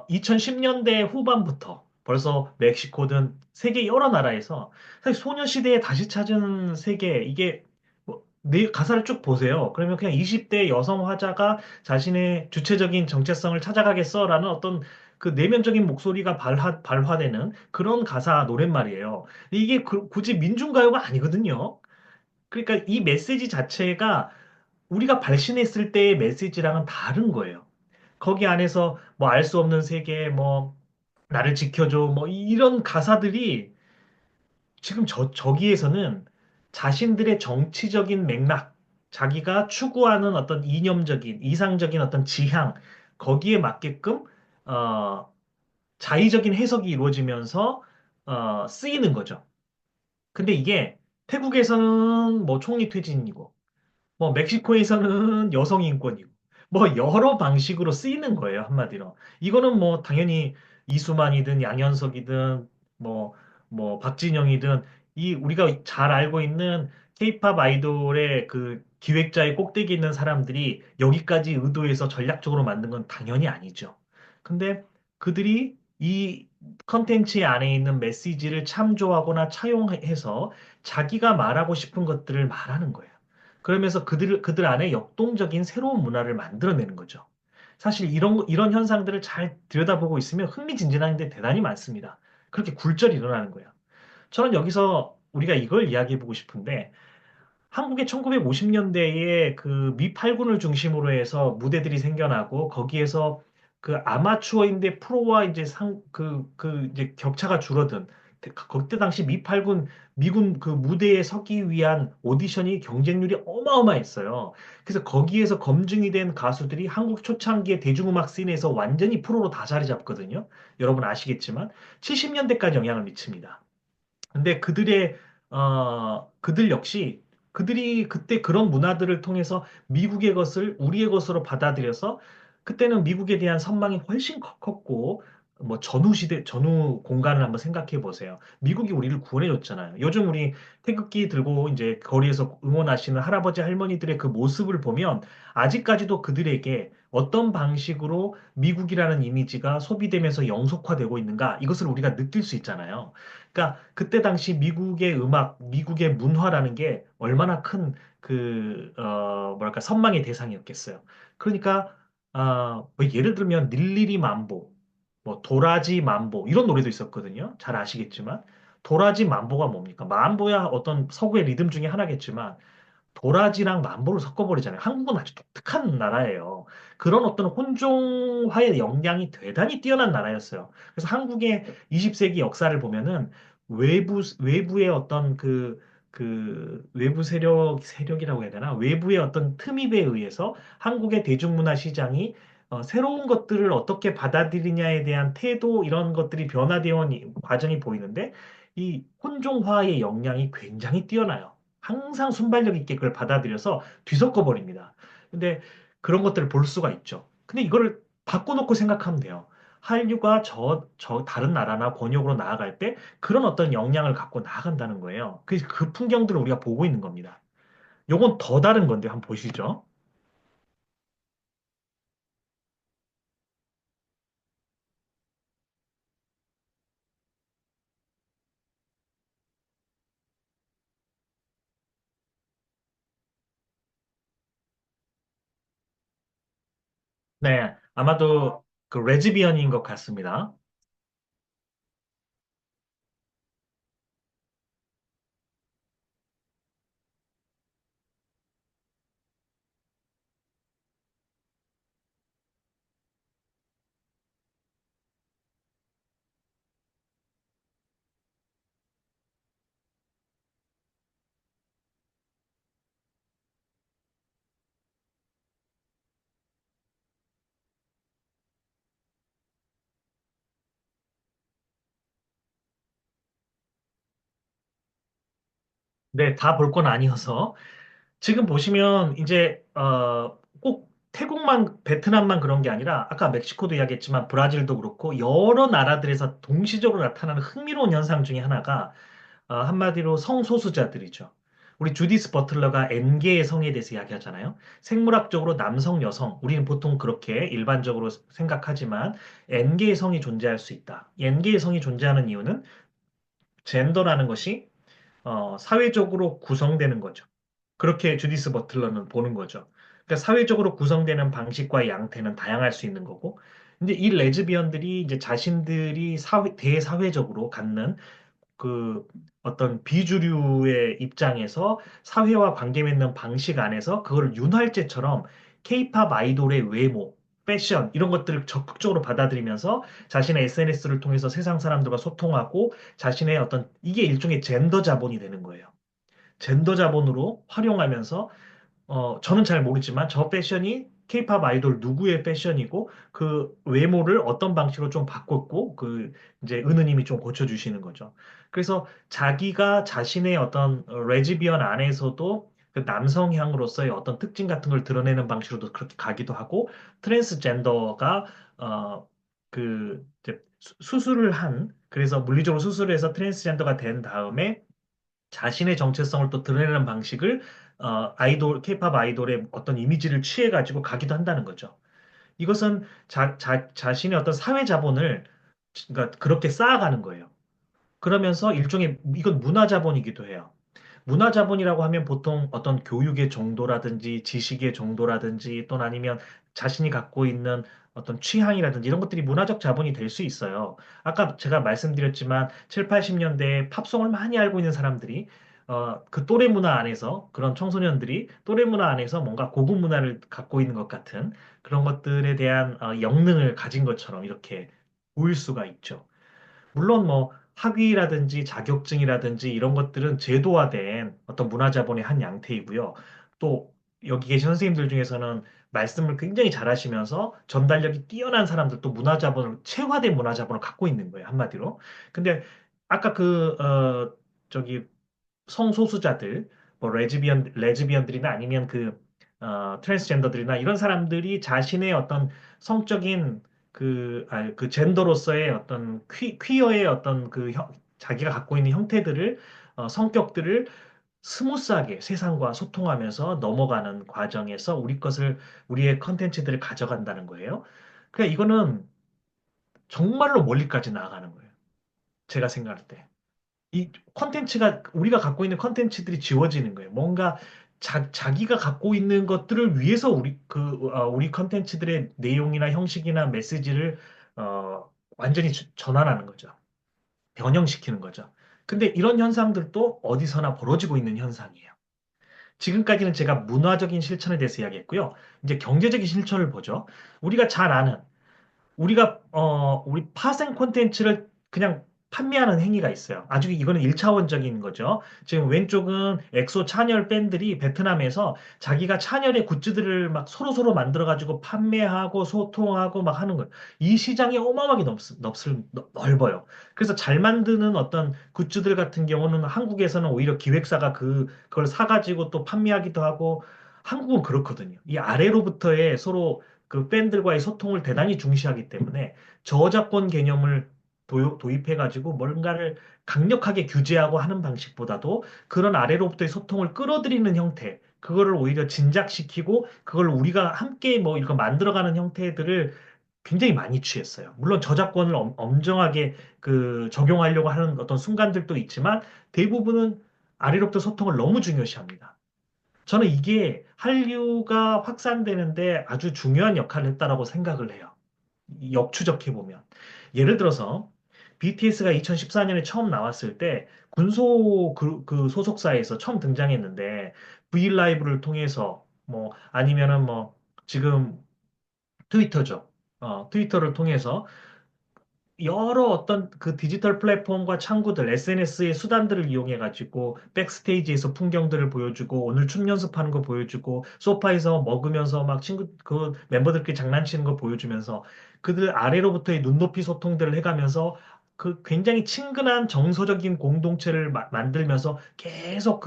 2010년대 후반부터 벌써 멕시코든 세계 여러 나라에서 사실 소녀시대에 다시 찾은 세계 이게 네 가사를 쭉 보세요. 그러면 그냥 20대 여성 화자가 자신의 주체적인 정체성을 찾아가겠어라는 어떤 그 내면적인 목소리가 발화되는 그런 가사 노랫말이에요. 이게 굳이 민중가요가 아니거든요. 그러니까 이 메시지 자체가 우리가 발신했을 때의 메시지랑은 다른 거예요. 거기 안에서 뭐 알 수 없는 세계, 뭐 나를 지켜줘, 뭐 이런 가사들이 지금 저기에서는 자신들의 정치적인 맥락, 자기가 추구하는 어떤 이념적인, 이상적인 어떤 지향, 거기에 맞게끔 어, 자의적인 해석이 이루어지면서 쓰이는 거죠. 근데 이게 태국에서는 뭐 총리 퇴진이고 뭐 멕시코에서는 여성 인권이고 뭐 여러 방식으로 쓰이는 거예요, 한마디로. 이거는 뭐 당연히 이수만이든 양현석이든 뭐 박진영이든 이 우리가 잘 알고 있는 케이팝 아이돌의 그 기획자의 꼭대기 있는 사람들이 여기까지 의도해서 전략적으로 만든 건 당연히 아니죠. 근데 그들이 이 컨텐츠 안에 있는 메시지를 참조하거나 차용해서 자기가 말하고 싶은 것들을 말하는 거예요. 그러면서 그들 안에 역동적인 새로운 문화를 만들어내는 거죠. 사실 이런 현상들을 잘 들여다보고 있으면 흥미진진한 데 대단히 많습니다. 그렇게 굴절이 일어나는 거예요. 저는 여기서 우리가 이걸 이야기해 보고 싶은데, 한국의 1950년대에 그 미팔군을 중심으로 해서 무대들이 생겨나고 거기에서 그 아마추어인데 프로와 이제 이제 격차가 줄어든 그때 당시 미팔군 미군 그 무대에 서기 위한 오디션이 경쟁률이 어마어마했어요. 그래서 거기에서 검증이 된 가수들이 한국 초창기의 대중음악 씬에서 완전히 프로로 다 자리 잡거든요. 여러분 아시겠지만 70년대까지 영향을 미칩니다. 근데 그들 역시 그들이 그때 그런 문화들을 통해서 미국의 것을 우리의 것으로 받아들여서 그때는 미국에 대한 선망이 훨씬 컸고 뭐 전후 공간을 한번 생각해 보세요. 미국이 우리를 구원해 줬잖아요. 요즘 우리 태극기 들고 이제 거리에서 응원하시는 할아버지 할머니들의 그 모습을 보면 아직까지도 그들에게 어떤 방식으로 미국이라는 이미지가 소비되면서 영속화되고 있는가 이것을 우리가 느낄 수 있잖아요. 그러니까 그때 당시 미국의 음악, 미국의 문화라는 게 얼마나 큰 뭐랄까, 선망의 대상이었겠어요. 그러니까, 뭐 예를 들면, 닐리리 만보, 뭐, 도라지 만보, 이런 노래도 있었거든요. 잘 아시겠지만. 도라지 만보가 뭡니까? 만보야 어떤 서구의 리듬 중에 하나겠지만, 도라지랑 만보를 섞어버리잖아요. 한국은 아주 독특한 나라예요. 그런 어떤 혼종화의 역량이 대단히 뛰어난 나라였어요. 그래서 한국의 20세기 역사를 보면은 외부의 어떤 외부 세력이라고 해야 되나? 외부의 어떤 틈입에 의해서 한국의 대중문화 시장이 새로운 것들을 어떻게 받아들이냐에 대한 태도 이런 것들이 변화되어 온 과정이 보이는데 이 혼종화의 역량이 굉장히 뛰어나요. 항상 순발력 있게 그걸 받아들여서 뒤섞어 버립니다. 근데 그런 것들을 볼 수가 있죠. 근데 이거를 바꿔놓고 생각하면 돼요. 한류가 저 다른 나라나 권역으로 나아갈 때 그런 어떤 역량을 갖고 나아간다는 거예요. 그 풍경들을 우리가 보고 있는 겁니다. 요건 더 다른 건데 한번 보시죠. 네, 아마도 그 레즈비언인 것 같습니다. 네, 다 볼 건 아니어서. 지금 보시면 이제 꼭 태국만 베트남만 그런 게 아니라 아까 멕시코도 이야기했지만 브라질도 그렇고 여러 나라들에서 동시적으로 나타나는 흥미로운 현상 중에 하나가 한마디로 성소수자들이죠. 우리 주디스 버틀러가 N개의 성에 대해서 이야기하잖아요. 생물학적으로 남성, 여성, 우리는 보통 그렇게 일반적으로 생각하지만 N개의 성이 존재할 수 있다. N개의 성이 존재하는 이유는 젠더라는 것이 사회적으로 구성되는 거죠. 그렇게 주디스 버틀러는 보는 거죠. 그러니까 사회적으로 구성되는 방식과 양태는 다양할 수 있는 거고, 근데 이 레즈비언들이 이제 자신들이 대사회적으로 갖는 그 어떤 비주류의 입장에서 사회와 관계 맺는 방식 안에서 그걸 윤활제처럼 케이팝 아이돌의 외모, 패션 이런 것들을 적극적으로 받아들이면서 자신의 SNS를 통해서 세상 사람들과 소통하고 자신의 어떤 이게 일종의 젠더 자본이 되는 거예요. 젠더 자본으로 활용하면서 저는 잘 모르지만 저 패션이 케이팝 아이돌 누구의 패션이고 그 외모를 어떤 방식으로 좀 바꿨고 그 이제 은우님이 좀 고쳐주시는 거죠. 그래서 자기가 자신의 어떤 레즈비언 안에서도 그 남성향으로서의 어떤 특징 같은 걸 드러내는 방식으로도 그렇게 가기도 하고 트랜스젠더가 이제 수술을 한 그래서 물리적으로 수술을 해서 트랜스젠더가 된 다음에 자신의 정체성을 또 드러내는 방식을 케이팝 아이돌의 어떤 이미지를 취해가지고 가기도 한다는 거죠. 이것은 자신의 어떤 사회 자본을 그러니까 그렇게 쌓아가는 거예요. 그러면서 일종의 이건 문화 자본이기도 해요. 문화 자본이라고 하면 보통 어떤 교육의 정도라든지 지식의 정도라든지 또는 아니면 자신이 갖고 있는 어떤 취향이라든지 이런 것들이 문화적 자본이 될 수 있어요. 아까 제가 말씀드렸지만 7, 80년대에 팝송을 많이 알고 있는 사람들이 그 또래 문화 안에서 그런 청소년들이 또래 문화 안에서 뭔가 고급 문화를 갖고 있는 것 같은 그런 것들에 대한 영능을 가진 것처럼 이렇게 보일 수가 있죠. 물론 뭐 학위라든지 자격증이라든지 이런 것들은 제도화된 어떤 문화자본의 한 양태이고요. 또 여기 계신 선생님들 중에서는 말씀을 굉장히 잘하시면서 전달력이 뛰어난 사람들도 문화자본을 체화된 문화자본을 갖고 있는 거예요. 한마디로. 근데 아까 저기 성소수자들, 뭐 레즈비언들이나 아니면 트랜스젠더들이나 이런 사람들이 자신의 어떤 성적인 그 젠더로서의 어떤 퀴어의 어떤 자기가 갖고 있는 형태들을, 성격들을 스무스하게 세상과 소통하면서 넘어가는 과정에서 우리의 컨텐츠들을 가져간다는 거예요. 그러니까 이거는 정말로 멀리까지 나아가는 거예요. 제가 생각할 때. 이 컨텐츠가 우리가 갖고 있는 컨텐츠들이 지워지는 거예요. 뭔가 자기가 갖고 있는 것들을 위해서 우리 컨텐츠들의 내용이나 형식이나 메시지를 완전히 전환하는 거죠. 변형시키는 거죠. 근데 이런 현상들도 어디서나 벌어지고 있는 현상이에요. 지금까지는 제가 문화적인 실천에 대해서 이야기했고요. 이제 경제적인 실천을 보죠. 우리가 잘 아는 우리 파생 콘텐츠를 그냥 판매하는 행위가 있어요. 아주 이거는 1차원적인 거죠. 지금 왼쪽은 엑소 찬열 팬들이 베트남에서 자기가 찬열의 굿즈들을 막 서로서로 만들어가지고 판매하고 소통하고 막 하는 거예요. 이 시장이 어마어마하게 넓어요. 그래서 잘 만드는 어떤 굿즈들 같은 경우는 한국에서는 오히려 기획사가 그걸 사가지고 또 판매하기도 하고 한국은 그렇거든요. 이 아래로부터의 서로 그 팬들과의 소통을 대단히 중시하기 때문에 저작권 개념을 도입해가지고 뭔가를 강력하게 규제하고 하는 방식보다도 그런 아래로부터의 소통을 끌어들이는 형태, 그거를 오히려 진작시키고 그걸 우리가 함께 뭐 이거 만들어가는 형태들을 굉장히 많이 취했어요. 물론 저작권을 엄정하게 그 적용하려고 하는 어떤 순간들도 있지만 대부분은 아래로부터 소통을 너무 중요시합니다. 저는 이게 한류가 확산되는데 아주 중요한 역할을 했다라고 생각을 해요. 역추적해 보면. 예를 들어서 BTS가 2014년에 처음 나왔을 때 군소 그 소속사에서 처음 등장했는데 V 라이브를 통해서 뭐 아니면은 뭐 지금 트위터죠. 트위터를 통해서 여러 어떤 그 디지털 플랫폼과 창구들, SNS의 수단들을 이용해가지고 백스테이지에서 풍경들을 보여주고 오늘 춤 연습하는 거 보여주고 소파에서 먹으면서 막 그 멤버들끼리 장난치는 거 보여주면서 그들 아래로부터의 눈높이 소통들을 해가면서 그 굉장히 친근한 정서적인 공동체를 만들면서 계속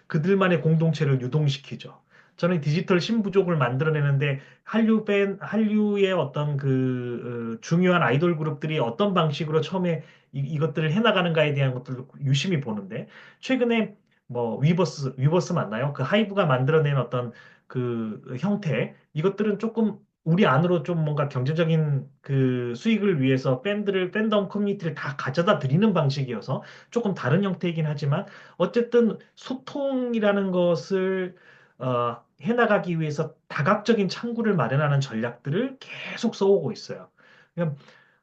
그들만의 공동체를 유동시키죠. 저는 디지털 신부족을 만들어내는데 한류의 어떤 중요한 아이돌 그룹들이 어떤 방식으로 처음에 이것들을 해나가는가에 대한 것들을 유심히 보는데, 최근에 뭐 위버스 맞나요? 그 하이브가 만들어낸 어떤 그 형태, 이것들은 조금 우리 안으로 좀 뭔가 경제적인 그 수익을 위해서 팬덤 커뮤니티를 다 가져다 드리는 방식이어서 조금 다른 형태이긴 하지만, 어쨌든 소통이라는 것을 해나가기 위해서 다각적인 창구를 마련하는 전략들을 계속 써오고 있어요. 그냥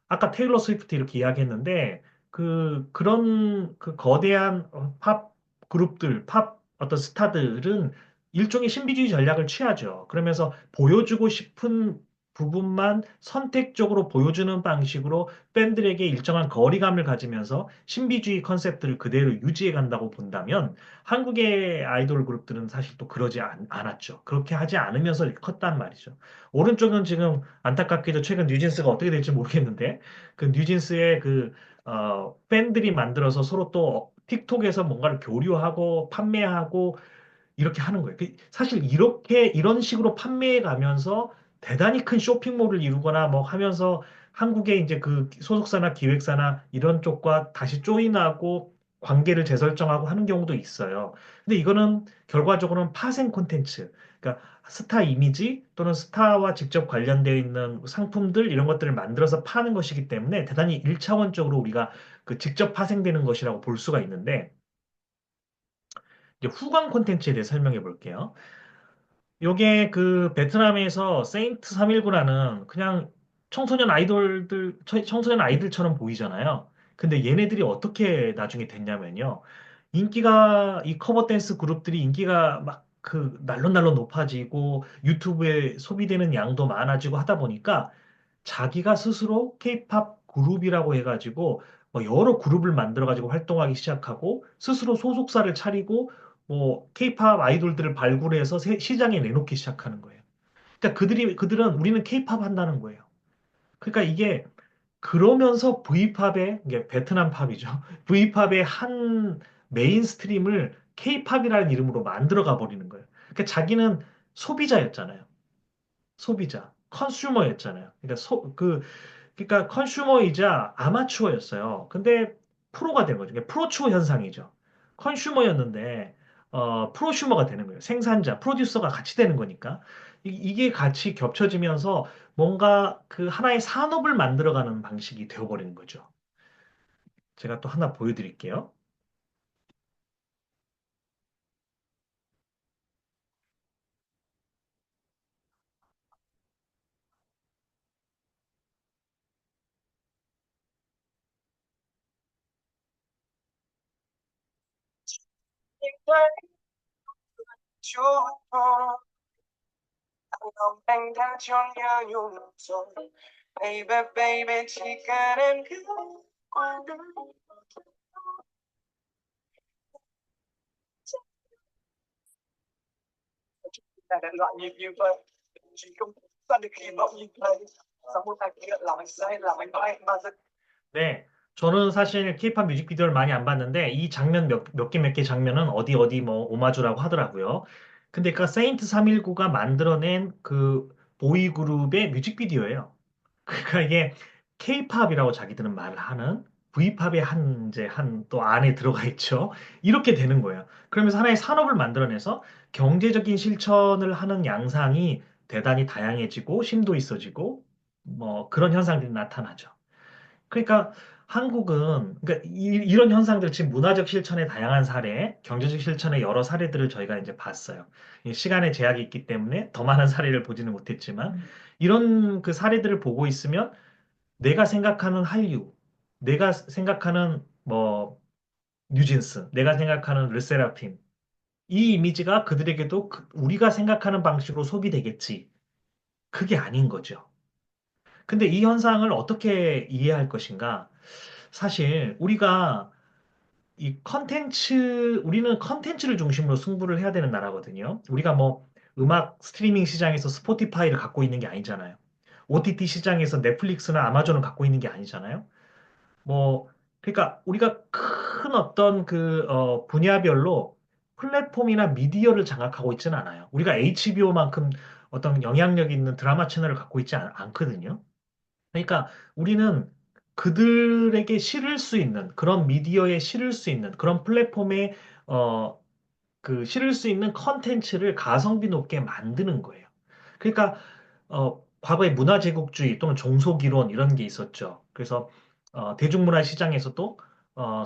아까 테일러 스위프트 이렇게 이야기했는데 그런 그 거대한 팝 그룹들, 팝 어떤 스타들은 일종의 신비주의 전략을 취하죠. 그러면서 보여주고 싶은 부분만 선택적으로 보여주는 방식으로 팬들에게 일정한 거리감을 가지면서 신비주의 컨셉들을 그대로 유지해 간다고 본다면 한국의 아이돌 그룹들은 사실 또 그러지 않았죠. 그렇게 하지 않으면서 컸단 말이죠. 오른쪽은 지금 안타깝게도 최근 뉴진스가 어떻게 될지 모르겠는데 그 뉴진스의 팬들이 만들어서 서로 또 틱톡에서 뭔가를 교류하고 판매하고 이렇게 하는 거예요. 사실 이런 식으로 판매해 가면서 대단히 큰 쇼핑몰을 이루거나 뭐 하면서 한국의 이제 그 소속사나 기획사나 이런 쪽과 다시 조인하고 관계를 재설정하고 하는 경우도 있어요. 근데 이거는 결과적으로는 파생 콘텐츠, 그러니까 스타 이미지 또는 스타와 직접 관련되어 있는 상품들 이런 것들을 만들어서 파는 것이기 때문에 대단히 일차원적으로 우리가 그 직접 파생되는 것이라고 볼 수가 있는데, 이제 후광 콘텐츠에 대해 설명해 볼게요. 요게 그 베트남에서 세인트 319라는 그냥 청소년 아이들처럼 보이잖아요. 근데 얘네들이 어떻게 나중에 됐냐면요. 이 커버 댄스 그룹들이 인기가 막 날로 높아지고 유튜브에 소비되는 양도 많아지고 하다 보니까 자기가 스스로 케이팝 그룹이라고 해가지고 뭐 여러 그룹을 만들어가지고 활동하기 시작하고 스스로 소속사를 차리고 뭐 케이팝 아이돌들을 발굴해서 시장에 내놓기 시작하는 거예요. 그러니까 그들은 우리는 케이팝 한다는 거예요. 그러니까 이게 그러면서 V팝의 이게 베트남 팝이죠. V팝의 한 메인스트림을 케이팝이라는 이름으로 만들어가 버리는 거예요. 그러니까 자기는 소비자였잖아요. 소비자, 컨슈머였잖아요. 그러니까 컨슈머이자 아마추어였어요. 근데 프로가 된 거죠. 그러니까 프로추어 현상이죠. 컨슈머였는데 프로슈머가 되는 거예요. 생산자, 프로듀서가 같이 되는 거니까 이게 같이 겹쳐지면서 뭔가 그 하나의 산업을 만들어가는 방식이 되어버리는 거죠. 제가 또 하나 보여드릴게요. Baby, baby, chicken and là đại loại như vậy chỉ không xác định khi bỗng nhìn thấy sau một ngày kia làm anh say làm anh nói mà giấc. 네, 저는 사실 케이팝 뮤직비디오를 많이 안 봤는데 이 장면 몇 개 장면은 어디 뭐 오마주라고 하더라고요. 근데 그 세인트 319가 만들어낸 그 보이 그룹의 뮤직비디오예요. 그러니까 이게 케이팝이라고 자기들은 말을 하는 V팝의 한 이제 한 또 안에 들어가 있죠. 이렇게 되는 거예요. 그러면서 하나의 산업을 만들어내서 경제적인 실천을 하는 양상이 대단히 다양해지고 심도 있어지고 뭐 그런 현상들이 나타나죠. 그러니까 한국은 그러니까 런 현상들 지금 문화적 실천의 다양한 사례, 경제적 실천의 여러 사례들을 저희가 이제 봤어요. 이 시간의 제약이 있기 때문에 더 많은 사례를 보지는 못했지만 이런 그 사례들을 보고 있으면 내가 생각하는 한류, 내가 생각하는 뭐 뉴진스, 내가 생각하는 르세라핌 이 이미지가 그들에게도 우리가 생각하는 방식으로 소비되겠지. 그게 아닌 거죠. 근데 이 현상을 어떻게 이해할 것인가? 사실 우리는 컨텐츠를 중심으로 승부를 해야 되는 나라거든요. 우리가 뭐 음악 스트리밍 시장에서 스포티파이를 갖고 있는 게 아니잖아요. OTT 시장에서 넷플릭스나 아마존을 갖고 있는 게 아니잖아요. 뭐, 그러니까 우리가 큰 어떤 분야별로 플랫폼이나 미디어를 장악하고 있지는 않아요. 우리가 HBO만큼 어떤 영향력 있는 드라마 채널을 갖고 있지 않거든요. 그러니까 우리는 그들에게 실을 수 있는 그런 미디어에 실을 수 있는 그런 플랫폼에 어, 실을 수 있는 컨텐츠를 가성비 높게 만드는 거예요. 그러니까 과거에 문화제국주의 또는 종속이론 이런 게 있었죠. 그래서 대중문화 시장에서도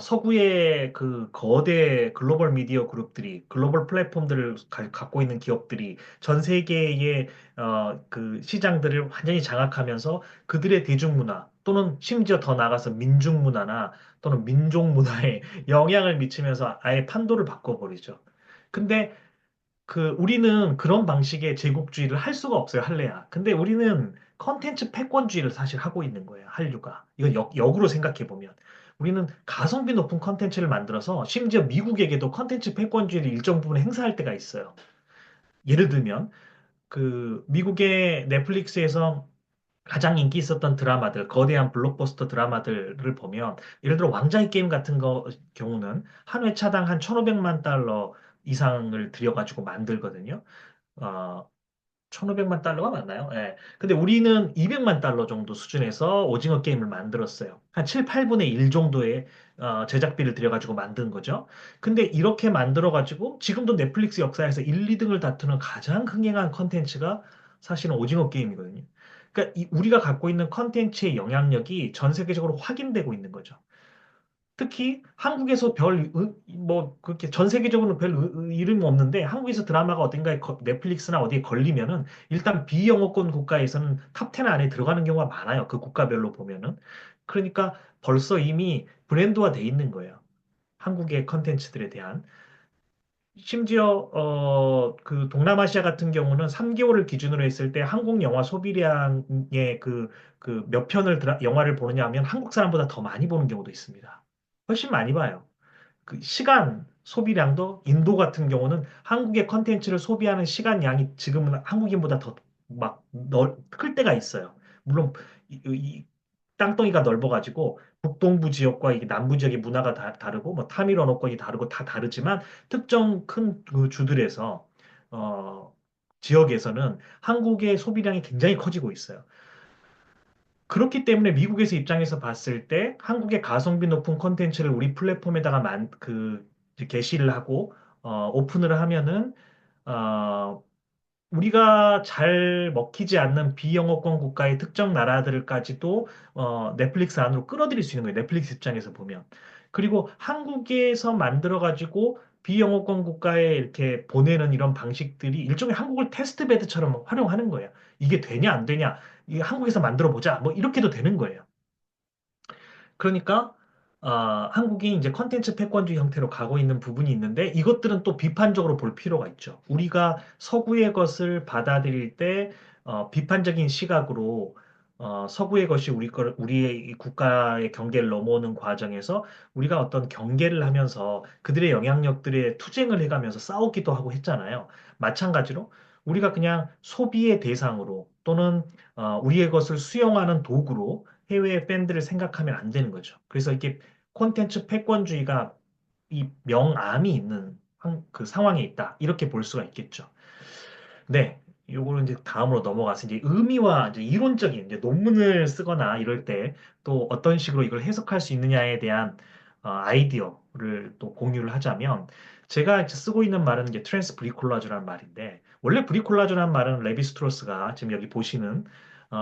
서구의 그 거대 글로벌 미디어 그룹들이 글로벌 플랫폼들을 갖고 있는 기업들이 전 세계의 그 시장들을 완전히 장악하면서 그들의 대중문화 또는 심지어 더 나아가서 민중문화나 또는 민족문화에 영향을 미치면서 아예 판도를 바꿔버리죠. 근데 우리는 그런 방식의 제국주의를 할 수가 없어요, 할래야. 근데 우리는 컨텐츠 패권주의를 사실 하고 있는 거예요, 한류가. 이건 역으로 생각해 보면. 우리는 가성비 높은 컨텐츠를 만들어서 심지어 미국에게도 컨텐츠 패권주의를 일정 부분 행사할 때가 있어요. 예를 들면, 미국의 넷플릭스에서 가장 인기 있었던 드라마들, 거대한 블록버스터 드라마들을 보면, 예를 들어 왕자의 게임 같은 경우는 한 회차당 한 1,500만 달러 이상을 들여가지고 만들거든요. 어, 1,500만 달러가 맞나요? 예. 근데 우리는 200만 달러 정도 수준에서 오징어 게임을 만들었어요. 한 7, 8분의 1 정도의 제작비를 들여가지고 만든 거죠. 근데 이렇게 만들어가지고 지금도 넷플릭스 역사에서 1, 2등을 다투는 가장 흥행한 컨텐츠가 사실은 오징어 게임이거든요. 그러니까 우리가 갖고 있는 컨텐츠의 영향력이 전 세계적으로 확인되고 있는 거죠. 특히 한국에서 그렇게 전 세계적으로는 별 이름이 없는데 한국에서 드라마가 어딘가에 넷플릭스나 어디에 걸리면은 일단 비영어권 국가에서는 탑10 안에 들어가는 경우가 많아요. 그 국가별로 보면은. 그러니까 벌써 이미 브랜드화 돼 있는 거예요. 한국의 컨텐츠들에 대한. 심지어 동남아시아 같은 경우는 3개월을 기준으로 했을 때 한국 영화 소비량의 몇 편을 영화를 보느냐 하면 한국 사람보다 더 많이 보는 경우도 있습니다. 훨씬 많이 봐요. 그 시간 소비량도 인도 같은 경우는 한국의 컨텐츠를 소비하는 시간 양이 지금은 한국인보다 더 막 클 때가 있어요. 물론 이 땅덩이가 넓어가지고 북동부 지역과 이게 남부 지역의 문화가 다르고 뭐 타밀 언어권이 다르고 다 다르지만 특정 큰 그 주들에서 어, 지역에서는 한국의 소비량이 굉장히 커지고 있어요. 그렇기 때문에 미국에서 입장에서 봤을 때 한국의 가성비 높은 콘텐츠를 우리 플랫폼에다가 이제 게시를 하고 오픈을 하면은 어, 우리가 잘 먹히지 않는 비영어권 국가의 특정 나라들까지도 넷플릭스 안으로 끌어들일 수 있는 거예요. 넷플릭스 입장에서 보면. 그리고 한국에서 만들어가지고 비영어권 국가에 이렇게 보내는 이런 방식들이 일종의 한국을 테스트베드처럼 활용하는 거예요. 이게 되냐, 안 되냐. 이게 한국에서 만들어 보자. 뭐 이렇게도 되는 거예요. 그러니까 한국이 이제 컨텐츠 패권주의 형태로 가고 있는 부분이 있는데 이것들은 또 비판적으로 볼 필요가 있죠. 우리가 서구의 것을 받아들일 때 비판적인 시각으로 서구의 것이 우리의 이 국가의 경계를 넘어오는 과정에서 우리가 어떤 경계를 하면서 그들의 영향력들에 투쟁을 해가면서 싸우기도 하고 했잖아요. 마찬가지로 우리가 그냥 소비의 대상으로 또는 우리의 것을 수용하는 도구로 해외의 밴드를 생각하면 안 되는 거죠. 그래서 이게 콘텐츠 패권주의가 이 명암이 있는 그 상황에 있다. 이렇게 볼 수가 있겠죠. 네. 요거는 이제 다음으로 넘어가서 이제 의미와 이제 이론적인 이제 논문을 쓰거나 이럴 때 또 어떤 식으로 이걸 해석할 수 있느냐에 대한 아이디어를 또 공유를 하자면 제가 이제 쓰고 있는 말은 이제 트랜스 브리콜라주라는 말인데 원래 브리콜라주라는 말은 레비스트로스가 지금 여기 보시는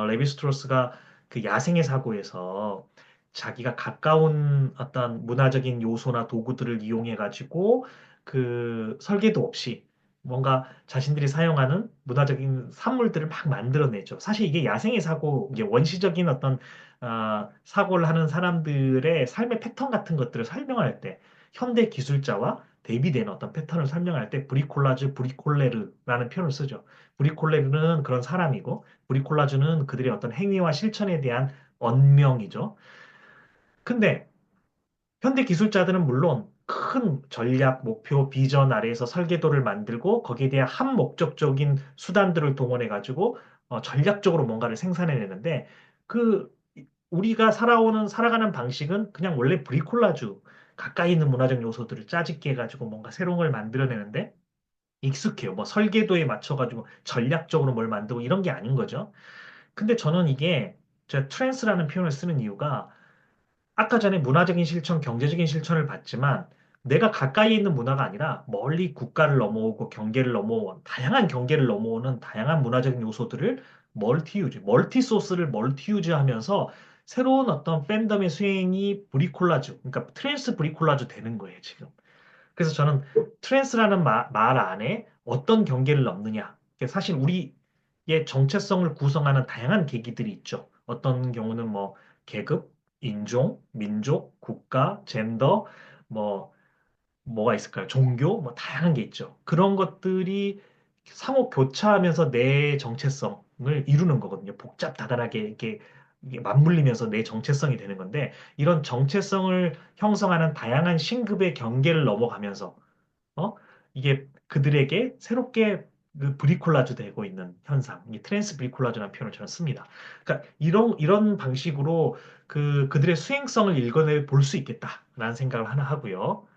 레비스트로스가 그 야생의 사고에서 자기가 가까운 어떤 문화적인 요소나 도구들을 이용해 가지고 그 설계도 없이 뭔가 자신들이 사용하는 문화적인 산물들을 막 만들어내죠. 사실 이게 야생의 사고, 이게 원시적인 어떤 사고를 하는 사람들의 삶의 패턴 같은 것들을 설명할 때 현대 기술자와 대비되는 어떤 패턴을 설명할 때 브리콜라주, 브리콜레르라는 표현을 쓰죠. 브리콜레르는 그런 사람이고 브리콜라주는 그들의 어떤 행위와 실천에 대한 언명이죠. 근데 현대 기술자들은 물론 큰 전략, 목표, 비전 아래에서 설계도를 만들고 거기에 대한 한 목적적인 수단들을 동원해 가지고 전략적으로 뭔가를 생산해내는데 그 우리가 살아가는 방식은 그냥 원래 브리콜라주 가까이 있는 문화적 요소들을 짜집기 해가지고 뭔가 새로운 걸 만들어내는데 익숙해요. 뭐 설계도에 맞춰가지고 전략적으로 뭘 만들고 이런 게 아닌 거죠. 근데 저는 이게 제가 트랜스라는 표현을 쓰는 이유가 아까 전에 문화적인 실천, 경제적인 실천을 봤지만 내가 가까이 있는 문화가 아니라 멀리 국가를 넘어오고 경계를 넘어온 다양한 경계를 넘어오는 다양한 문화적인 요소들을 멀티 소스를 멀티 유즈 하면서 새로운 어떤 팬덤의 수행이 브리콜라주, 그러니까 트랜스 브리콜라주 되는 거예요, 지금. 그래서 저는 트랜스라는 말 안에 어떤 경계를 넘느냐. 사실 우리의 정체성을 구성하는 다양한 계기들이 있죠. 어떤 경우는 뭐 계급, 인종, 민족, 국가, 젠더, 뭐 뭐가 있을까요? 종교, 뭐 다양한 게 있죠. 그런 것들이 상호 교차하면서 내 정체성을 이루는 거거든요. 복잡다단하게 이게 맞물리면서 내 정체성이 되는 건데 이런 정체성을 형성하는 다양한 신급의 경계를 넘어가면서 어? 이게 그들에게 새롭게 그 브리콜라주 되고 있는 현상, 이 트랜스 브리콜라주라는 표현을 저는 씁니다. 그러니까 이런 방식으로 그들의 수행성을 읽어내 볼 수 있겠다라는 생각을 하나 하고요.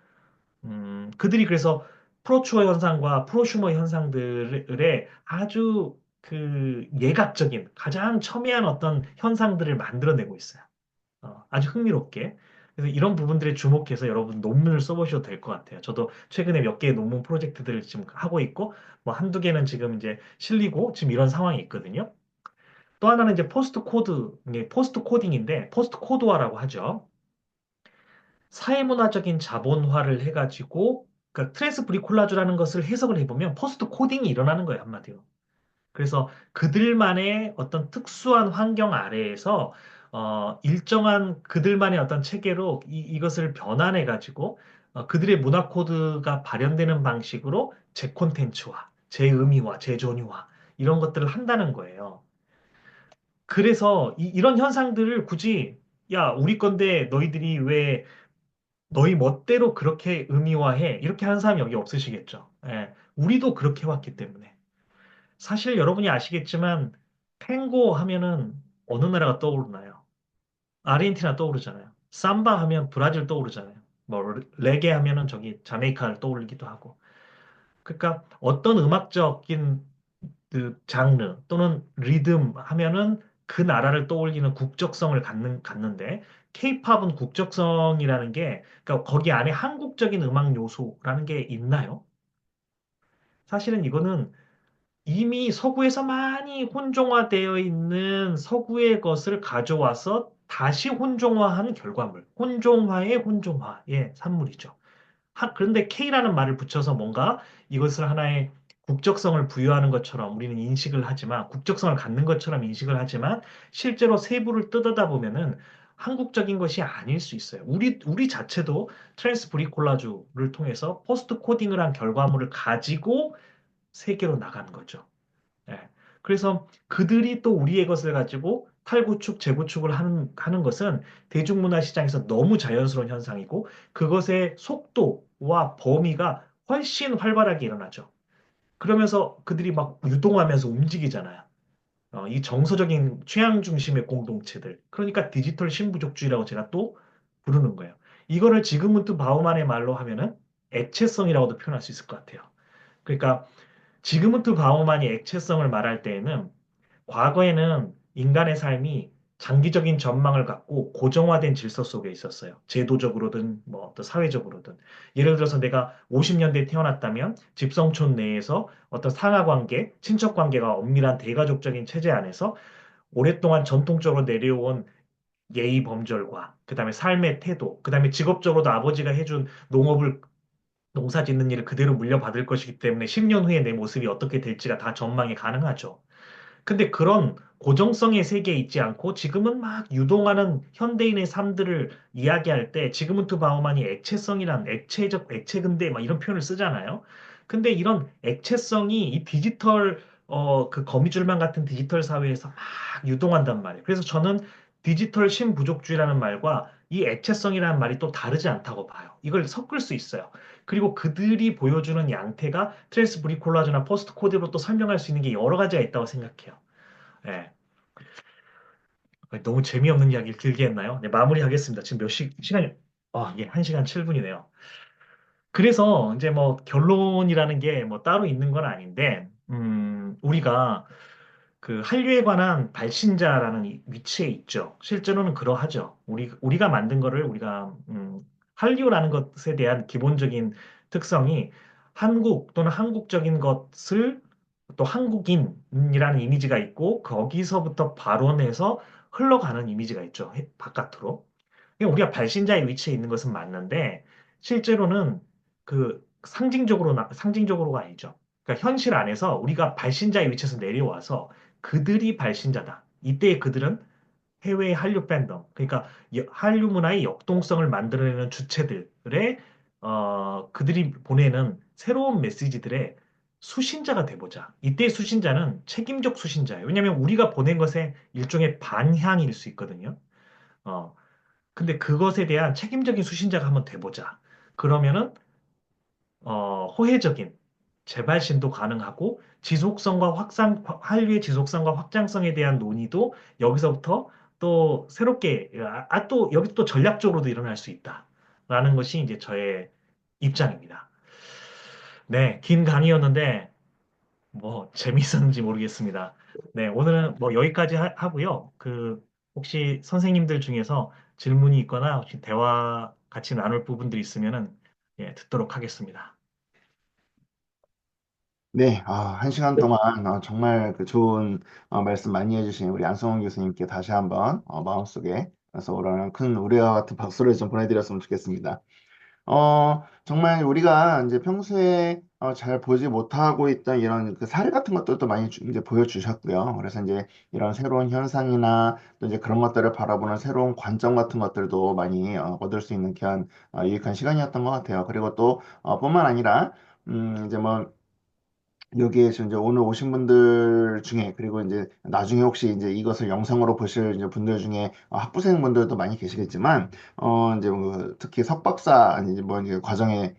그들이 그래서 프로추어 현상과 프로슈머 현상들의 아주 그 예각적인 가장 첨예한 어떤 현상들을 만들어내고 있어요. 아주 흥미롭게. 그래서 이런 부분들에 주목해서 여러분 논문을 써보셔도 될 것 같아요. 저도 최근에 몇 개의 논문 프로젝트들을 지금 하고 있고, 뭐 한두 개는 지금 이제 실리고 지금 이런 상황이 있거든요. 또 하나는 이제 포스트 코딩인데, 포스트 코드화라고 하죠. 사회문화적인 자본화를 해가지고, 그러니까 트랜스 브리콜라주라는 것을 해석을 해보면 포스트 코딩이 일어나는 거예요, 한마디로. 그래서 그들만의 어떤 특수한 환경 아래에서 일정한 그들만의 어떤 체계로 이것을 변환해 가지고 그들의 문화 코드가 발현되는 방식으로 재콘텐츠화, 재의미화, 재존유화 이런 것들을 한다는 거예요. 그래서 이런 현상들을 굳이 야, 우리 건데 너희들이 왜 너희 멋대로 그렇게 의미화해? 이렇게 하는 사람이 여기 없으시겠죠. 예, 우리도 그렇게 해왔기 때문에. 사실 여러분이 아시겠지만 탱고 하면은 어느 나라가 떠오르나요? 아르헨티나 떠오르잖아요. 삼바 하면 브라질 떠오르잖아요. 뭐 레게 하면은 저기 자메이카를 떠올리기도 하고. 그러니까 어떤 음악적인 그 장르 또는 리듬 하면은 그 나라를 떠올리는 국적성을 갖는데 케이팝은 국적성이라는 게 그러니까 거기 안에 한국적인 음악 요소라는 게 있나요? 사실은 이거는 이미 서구에서 많이 혼종화되어 있는 서구의 것을 가져와서 다시 혼종화한 결과물. 혼종화의 혼종화의 산물이죠. 그런데 K라는 말을 붙여서 뭔가 이것을 하나의 국적성을 부여하는 것처럼 우리는 인식을 하지만, 국적성을 갖는 것처럼 인식을 하지만, 실제로 세부를 뜯어다 보면은 한국적인 것이 아닐 수 있어요. 우리 자체도 트랜스 브리콜라주를 통해서 포스트 코딩을 한 결과물을 가지고 세계로 나간 거죠. 예. 그래서 그들이 또 우리의 것을 가지고 탈구축, 재구축을 하는 것은 대중문화 시장에서 너무 자연스러운 현상이고 그것의 속도와 범위가 훨씬 활발하게 일어나죠. 그러면서 그들이 막 유동하면서 움직이잖아요. 이 정서적인 취향 중심의 공동체들. 그러니까 디지털 신부족주의라고 제가 또 부르는 거예요. 이거를 지그문트 바우만의 말로 하면은 액체성이라고도 표현할 수 있을 것 같아요. 그러니까 지그문트 바우만이 액체성을 말할 때에는 과거에는 인간의 삶이 장기적인 전망을 갖고 고정화된 질서 속에 있었어요. 제도적으로든 뭐 어떤 사회적으로든. 예를 들어서 내가 50년대에 태어났다면 집성촌 내에서 어떤 상하 관계, 친척 관계가 엄밀한 대가족적인 체제 안에서 오랫동안 전통적으로 내려온 예의 범절과 그다음에 삶의 태도, 그다음에 직업적으로도 아버지가 해준 농사 짓는 일을 그대로 물려받을 것이기 때문에 10년 후에 내 모습이 어떻게 될지가 다 전망이 가능하죠. 근데 그런 고정성의 세계에 있지 않고 지금은 막 유동하는 현대인의 삶들을 이야기할 때 지그문트 바우만이 액체성이란 액체적 액체 근대 막 이런 표현을 쓰잖아요. 근데 이런 액체성이 이 디지털 그 거미줄만 같은 디지털 사회에서 막 유동한단 말이에요. 그래서 저는 디지털 신부족주의라는 말과 이 액체성이라는 말이 또 다르지 않다고 봐요. 이걸 섞을 수 있어요. 그리고 그들이 보여주는 양태가 트랜스 브리콜라즈나 포스트 코드로 또 설명할 수 있는 게 여러 가지가 있다고 생각해요. 예. 너무 재미없는 이야기를 길게 했나요? 네, 마무리하겠습니다. 지금 시간이, 예, 1시간 7분이네요. 그래서 이제 뭐 결론이라는 게 뭐 따로 있는 건 아닌데, 우리가 그 한류에 관한 발신자라는 위치에 있죠. 실제로는 그러하죠. 우리가 만든 거를 한류라는 것에 대한 기본적인 특성이 한국 또는 한국적인 것을 또 한국인이라는 이미지가 있고 거기서부터 발원해서 흘러가는 이미지가 있죠. 바깥으로. 그러니까 우리가 발신자의 위치에 있는 것은 맞는데 실제로는 그 상징적으로가 아니죠. 그러니까 현실 안에서 우리가 발신자의 위치에서 내려와서 그들이 발신자다. 이때 그들은 해외의 한류 팬덤, 그러니까 한류 문화의 역동성을 만들어내는 주체들의 그들이 보내는 새로운 메시지들의 수신자가 돼보자. 이때의 수신자는 책임적 수신자예요. 왜냐하면 우리가 보낸 것의 일종의 반향일 수 있거든요. 어, 근데 그것에 대한 책임적인 수신자가 한번 돼보자. 그러면은 호혜적인 재발신도 가능하고 한류의 지속성과 확장성에 대한 논의도 여기서부터 또 새롭게 또 여기 또 전략적으로도 일어날 수 있다라는 것이 이제 저의 입장입니다. 네, 긴 강의였는데 뭐 재밌었는지 모르겠습니다. 네, 오늘은 뭐 여기까지 하고요. 혹시 선생님들 중에서 질문이 있거나 혹시 대화 같이 나눌 부분들이 있으면은 예, 듣도록 하겠습니다. 네, 1시간 동안 정말 그 좋은 말씀 많이 해주신 우리 안성원 교수님께 다시 한번 마음속에 그래서 큰 우리와 같은 박수를 좀 보내드렸으면 좋겠습니다. 정말 우리가 이제 평소에 잘 보지 못하고 있던 이런 그 사례 같은 것들도 많이 이제 보여주셨고요. 그래서 이제 이런 새로운 현상이나 또 이제 그런 것들을 바라보는 새로운 관점 같은 것들도 많이 얻을 수 있는 유익한 시간이었던 것 같아요. 그리고 또 뿐만 아니라 이제 뭐 여기에 지금 이제 오늘 오신 분들 중에 그리고 이제 나중에 혹시 이제 이것을 영상으로 보실 이제 분들 중에 학부생 분들도 많이 계시겠지만 이제 뭐 특히 석박사 아니 이제 뭐 이제 과정에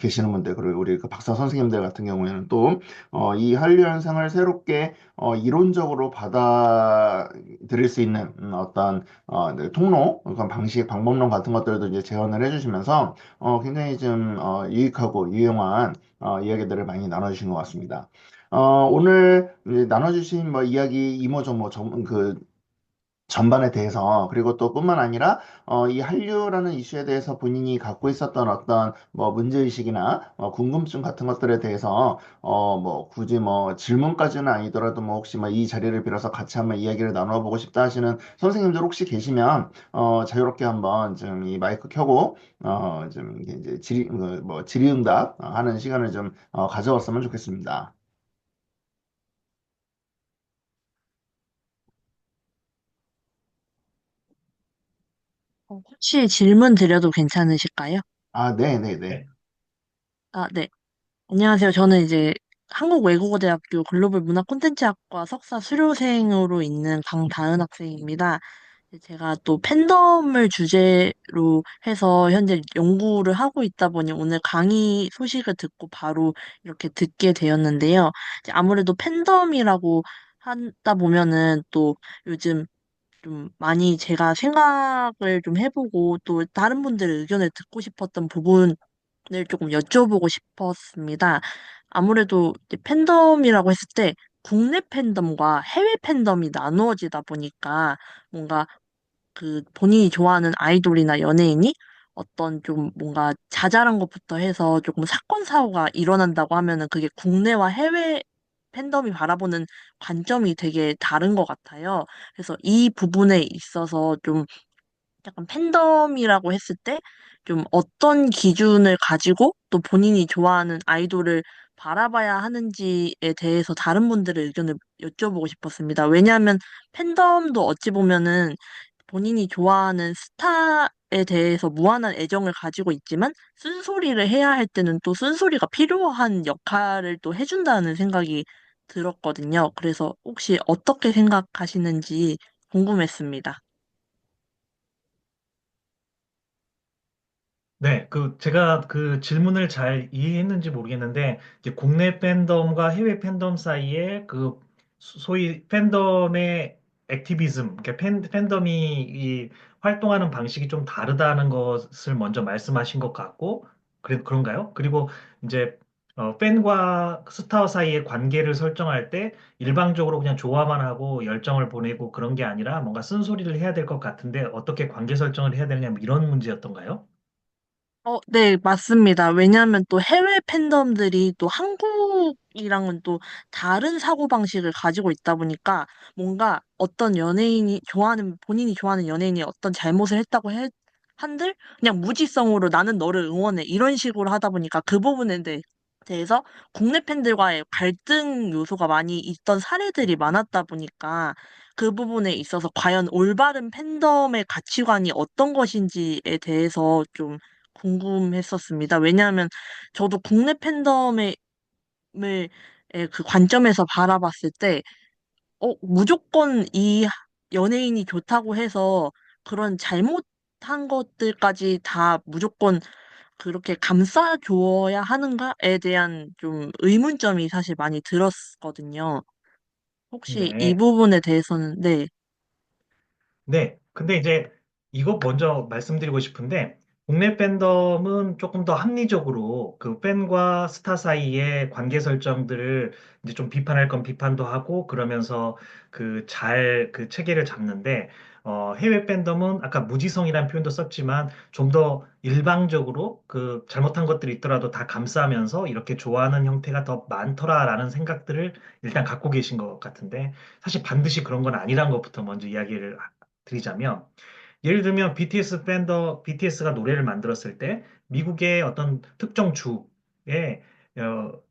계시는 분들 그리고 우리 그 박사 선생님들 같은 경우에는 또 이 한류 현상을 새롭게 이론적으로 받아들일 수 있는 어떤 네, 통로 그런 방식 방법론 같은 것들도 이제 제언을 해주시면서 굉장히 좀 유익하고 유용한 이야기들을 많이 나눠주신 것 같습니다. 오늘 이제 나눠주신 뭐 이야기 이모저모 그 전반에 대해서 그리고 또 뿐만 아니라 이 한류라는 이슈에 대해서 본인이 갖고 있었던 어떤 뭐 문제의식이나 궁금증 같은 것들에 대해서 뭐 굳이 뭐 질문까지는 아니더라도 뭐 혹시 뭐 이 자리를 빌어서 같이 한번 이야기를 나눠보고 싶다 하시는 선생님들 혹시 계시면 자유롭게 한번 좀 이 마이크 켜고 좀 이제 뭐 질의응답 하는 시간을 좀 가져왔으면 좋겠습니다. 혹시 질문 드려도 괜찮으실까요? 네네네. 네. 네. 안녕하세요. 저는 이제 한국외국어대학교 글로벌 문화 콘텐츠학과 석사 수료생으로 있는 강다은 학생입니다. 제가 또 팬덤을 주제로 해서 현재 연구를 하고 있다 보니 오늘 강의 소식을 듣고 바로 이렇게 듣게 되었는데요. 이제 아무래도 팬덤이라고 하다 보면은 또 요즘 좀 많이 제가 생각을 좀 해보고 또 다른 분들의 의견을 듣고 싶었던 부분을 조금 여쭤보고 싶었습니다. 아무래도 이제 팬덤이라고 했을 때 국내 팬덤과 해외 팬덤이 나누어지다 보니까 뭔가 그 본인이 좋아하는 아이돌이나 연예인이 어떤 좀 뭔가 자잘한 것부터 해서 조금 사건 사고가 일어난다고 하면은 그게 국내와 해외 팬덤이 바라보는 관점이 되게 다른 것 같아요. 그래서 이 부분에 있어서 좀 약간 팬덤이라고 했을 때 좀 어떤 기준을 가지고 또 본인이 좋아하는 아이돌을 바라봐야 하는지에 대해서 다른 분들의 의견을 여쭤보고 싶었습니다. 왜냐하면 팬덤도 어찌 보면은 본인이 좋아하는 스타에 대해서 무한한 애정을 가지고 있지만 쓴소리를 해야 할 때는 또 쓴소리가 필요한 역할을 또 해준다는 생각이 들었거든요. 그래서 혹시 어떻게 생각하시는지 궁금했습니다. 네, 제가 그 질문을 잘 이해했는지 모르겠는데, 이제 국내 팬덤과 해외 팬덤 사이에 소위 팬덤의 액티비즘, 그러니까 팬덤이 활동하는 방식이 좀 다르다는 것을 먼저 말씀하신 것 같고, 그런가요? 그리고 이제, 팬과 스타 사이의 관계를 설정할 때 일방적으로 그냥 좋아만 하고 열정을 보내고 그런 게 아니라 뭔가 쓴소리를 해야 될 것 같은데, 어떻게 관계 설정을 해야 되느냐, 뭐 이런 문제였던가요? 네, 맞습니다. 왜냐하면 또 해외 팬덤들이 또 한국이랑은 또 다른 사고방식을 가지고 있다 보니까 뭔가 어떤 연예인이 좋아하는, 본인이 좋아하는 연예인이 어떤 잘못을 했다고 한들 그냥 무지성으로 나는 너를 응원해. 이런 식으로 하다 보니까 그 부분에 대해서 국내 팬들과의 갈등 요소가 많이 있던 사례들이 많았다 보니까 그 부분에 있어서 과연 올바른 팬덤의 가치관이 어떤 것인지에 대해서 좀 궁금했었습니다. 왜냐하면 저도 국내 팬덤을 그 관점에서 바라봤을 때, 무조건 이 연예인이 좋다고 해서 그런 잘못한 것들까지 다 무조건 그렇게 감싸줘야 하는가에 대한 좀 의문점이 사실 많이 들었거든요. 혹시 이 네. 부분에 대해서는, 네. 네. 근데 이제 이거 먼저 말씀드리고 싶은데, 국내 팬덤은 조금 더 합리적으로 그 팬과 스타 사이의 관계 설정들을 이제 좀 비판할 건 비판도 하고 그러면서 그 체계를 잡는데, 해외 팬덤은 아까 무지성이라는 표현도 썼지만 좀 더 일방적으로 그 잘못한 것들이 있더라도 다 감싸면서 이렇게 좋아하는 형태가 더 많더라라는 생각들을 일단 갖고 계신 것 같은데, 사실 반드시 그런 건 아니란 것부터 먼저 이야기를 드리자면, 예를 들면 BTS가 노래를 만들었을 때 미국의 어떤 특정 주의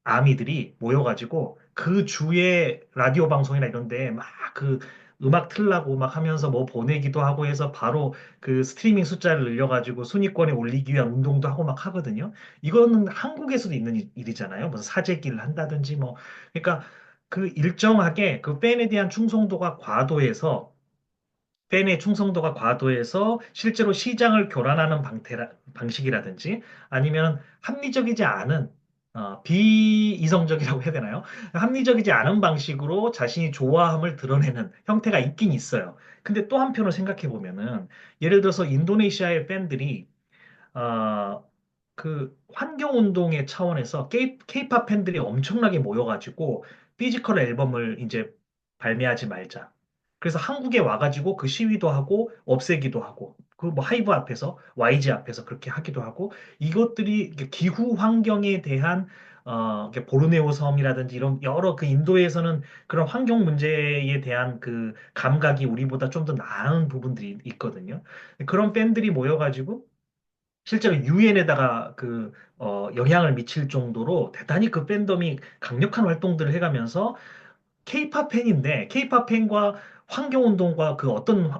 아미들이 모여가지고 그 주의 라디오 방송이나 이런 데 막 그 음악 틀라고 막 하면서 뭐 보내기도 하고 해서 바로 그 스트리밍 숫자를 늘려가지고 순위권에 올리기 위한 운동도 하고 막 하거든요. 이거는 한국에서도 있는 일이잖아요. 무슨 사재기를 한다든지 뭐. 그러니까 그 일정하게 그 팬에 대한 충성도가 과도해서 팬의 충성도가 과도해서 실제로 시장을 교란하는 방식이라든지 아니면 합리적이지 않은 비이성적이라고 해야 되나요? 합리적이지 않은 방식으로 자신이 좋아함을 드러내는 형태가 있긴 있어요. 근데 또 한편으로 생각해 보면은 예를 들어서 인도네시아의 팬들이 어, 그 환경운동의 차원에서 케이팝 팬들이 엄청나게 모여가지고 피지컬 앨범을 이제 발매하지 말자. 그래서 한국에 와가지고 그 시위도 하고 없애기도 하고 그 뭐 하이브 앞에서 YG 앞에서 그렇게 하기도 하고 이것들이 이렇게 기후 환경에 대한 이렇게 보르네오 섬이라든지 이런 여러 그 인도에서는 그런 환경 문제에 대한 그 감각이 우리보다 좀 더 나은 부분들이 있거든요. 그런 팬들이 모여가지고 실제로 유엔에다가 영향을 미칠 정도로 대단히 그 팬덤이 강력한 활동들을 해가면서 케이팝 팬인데 케이팝 팬과 환경운동과 그 어떤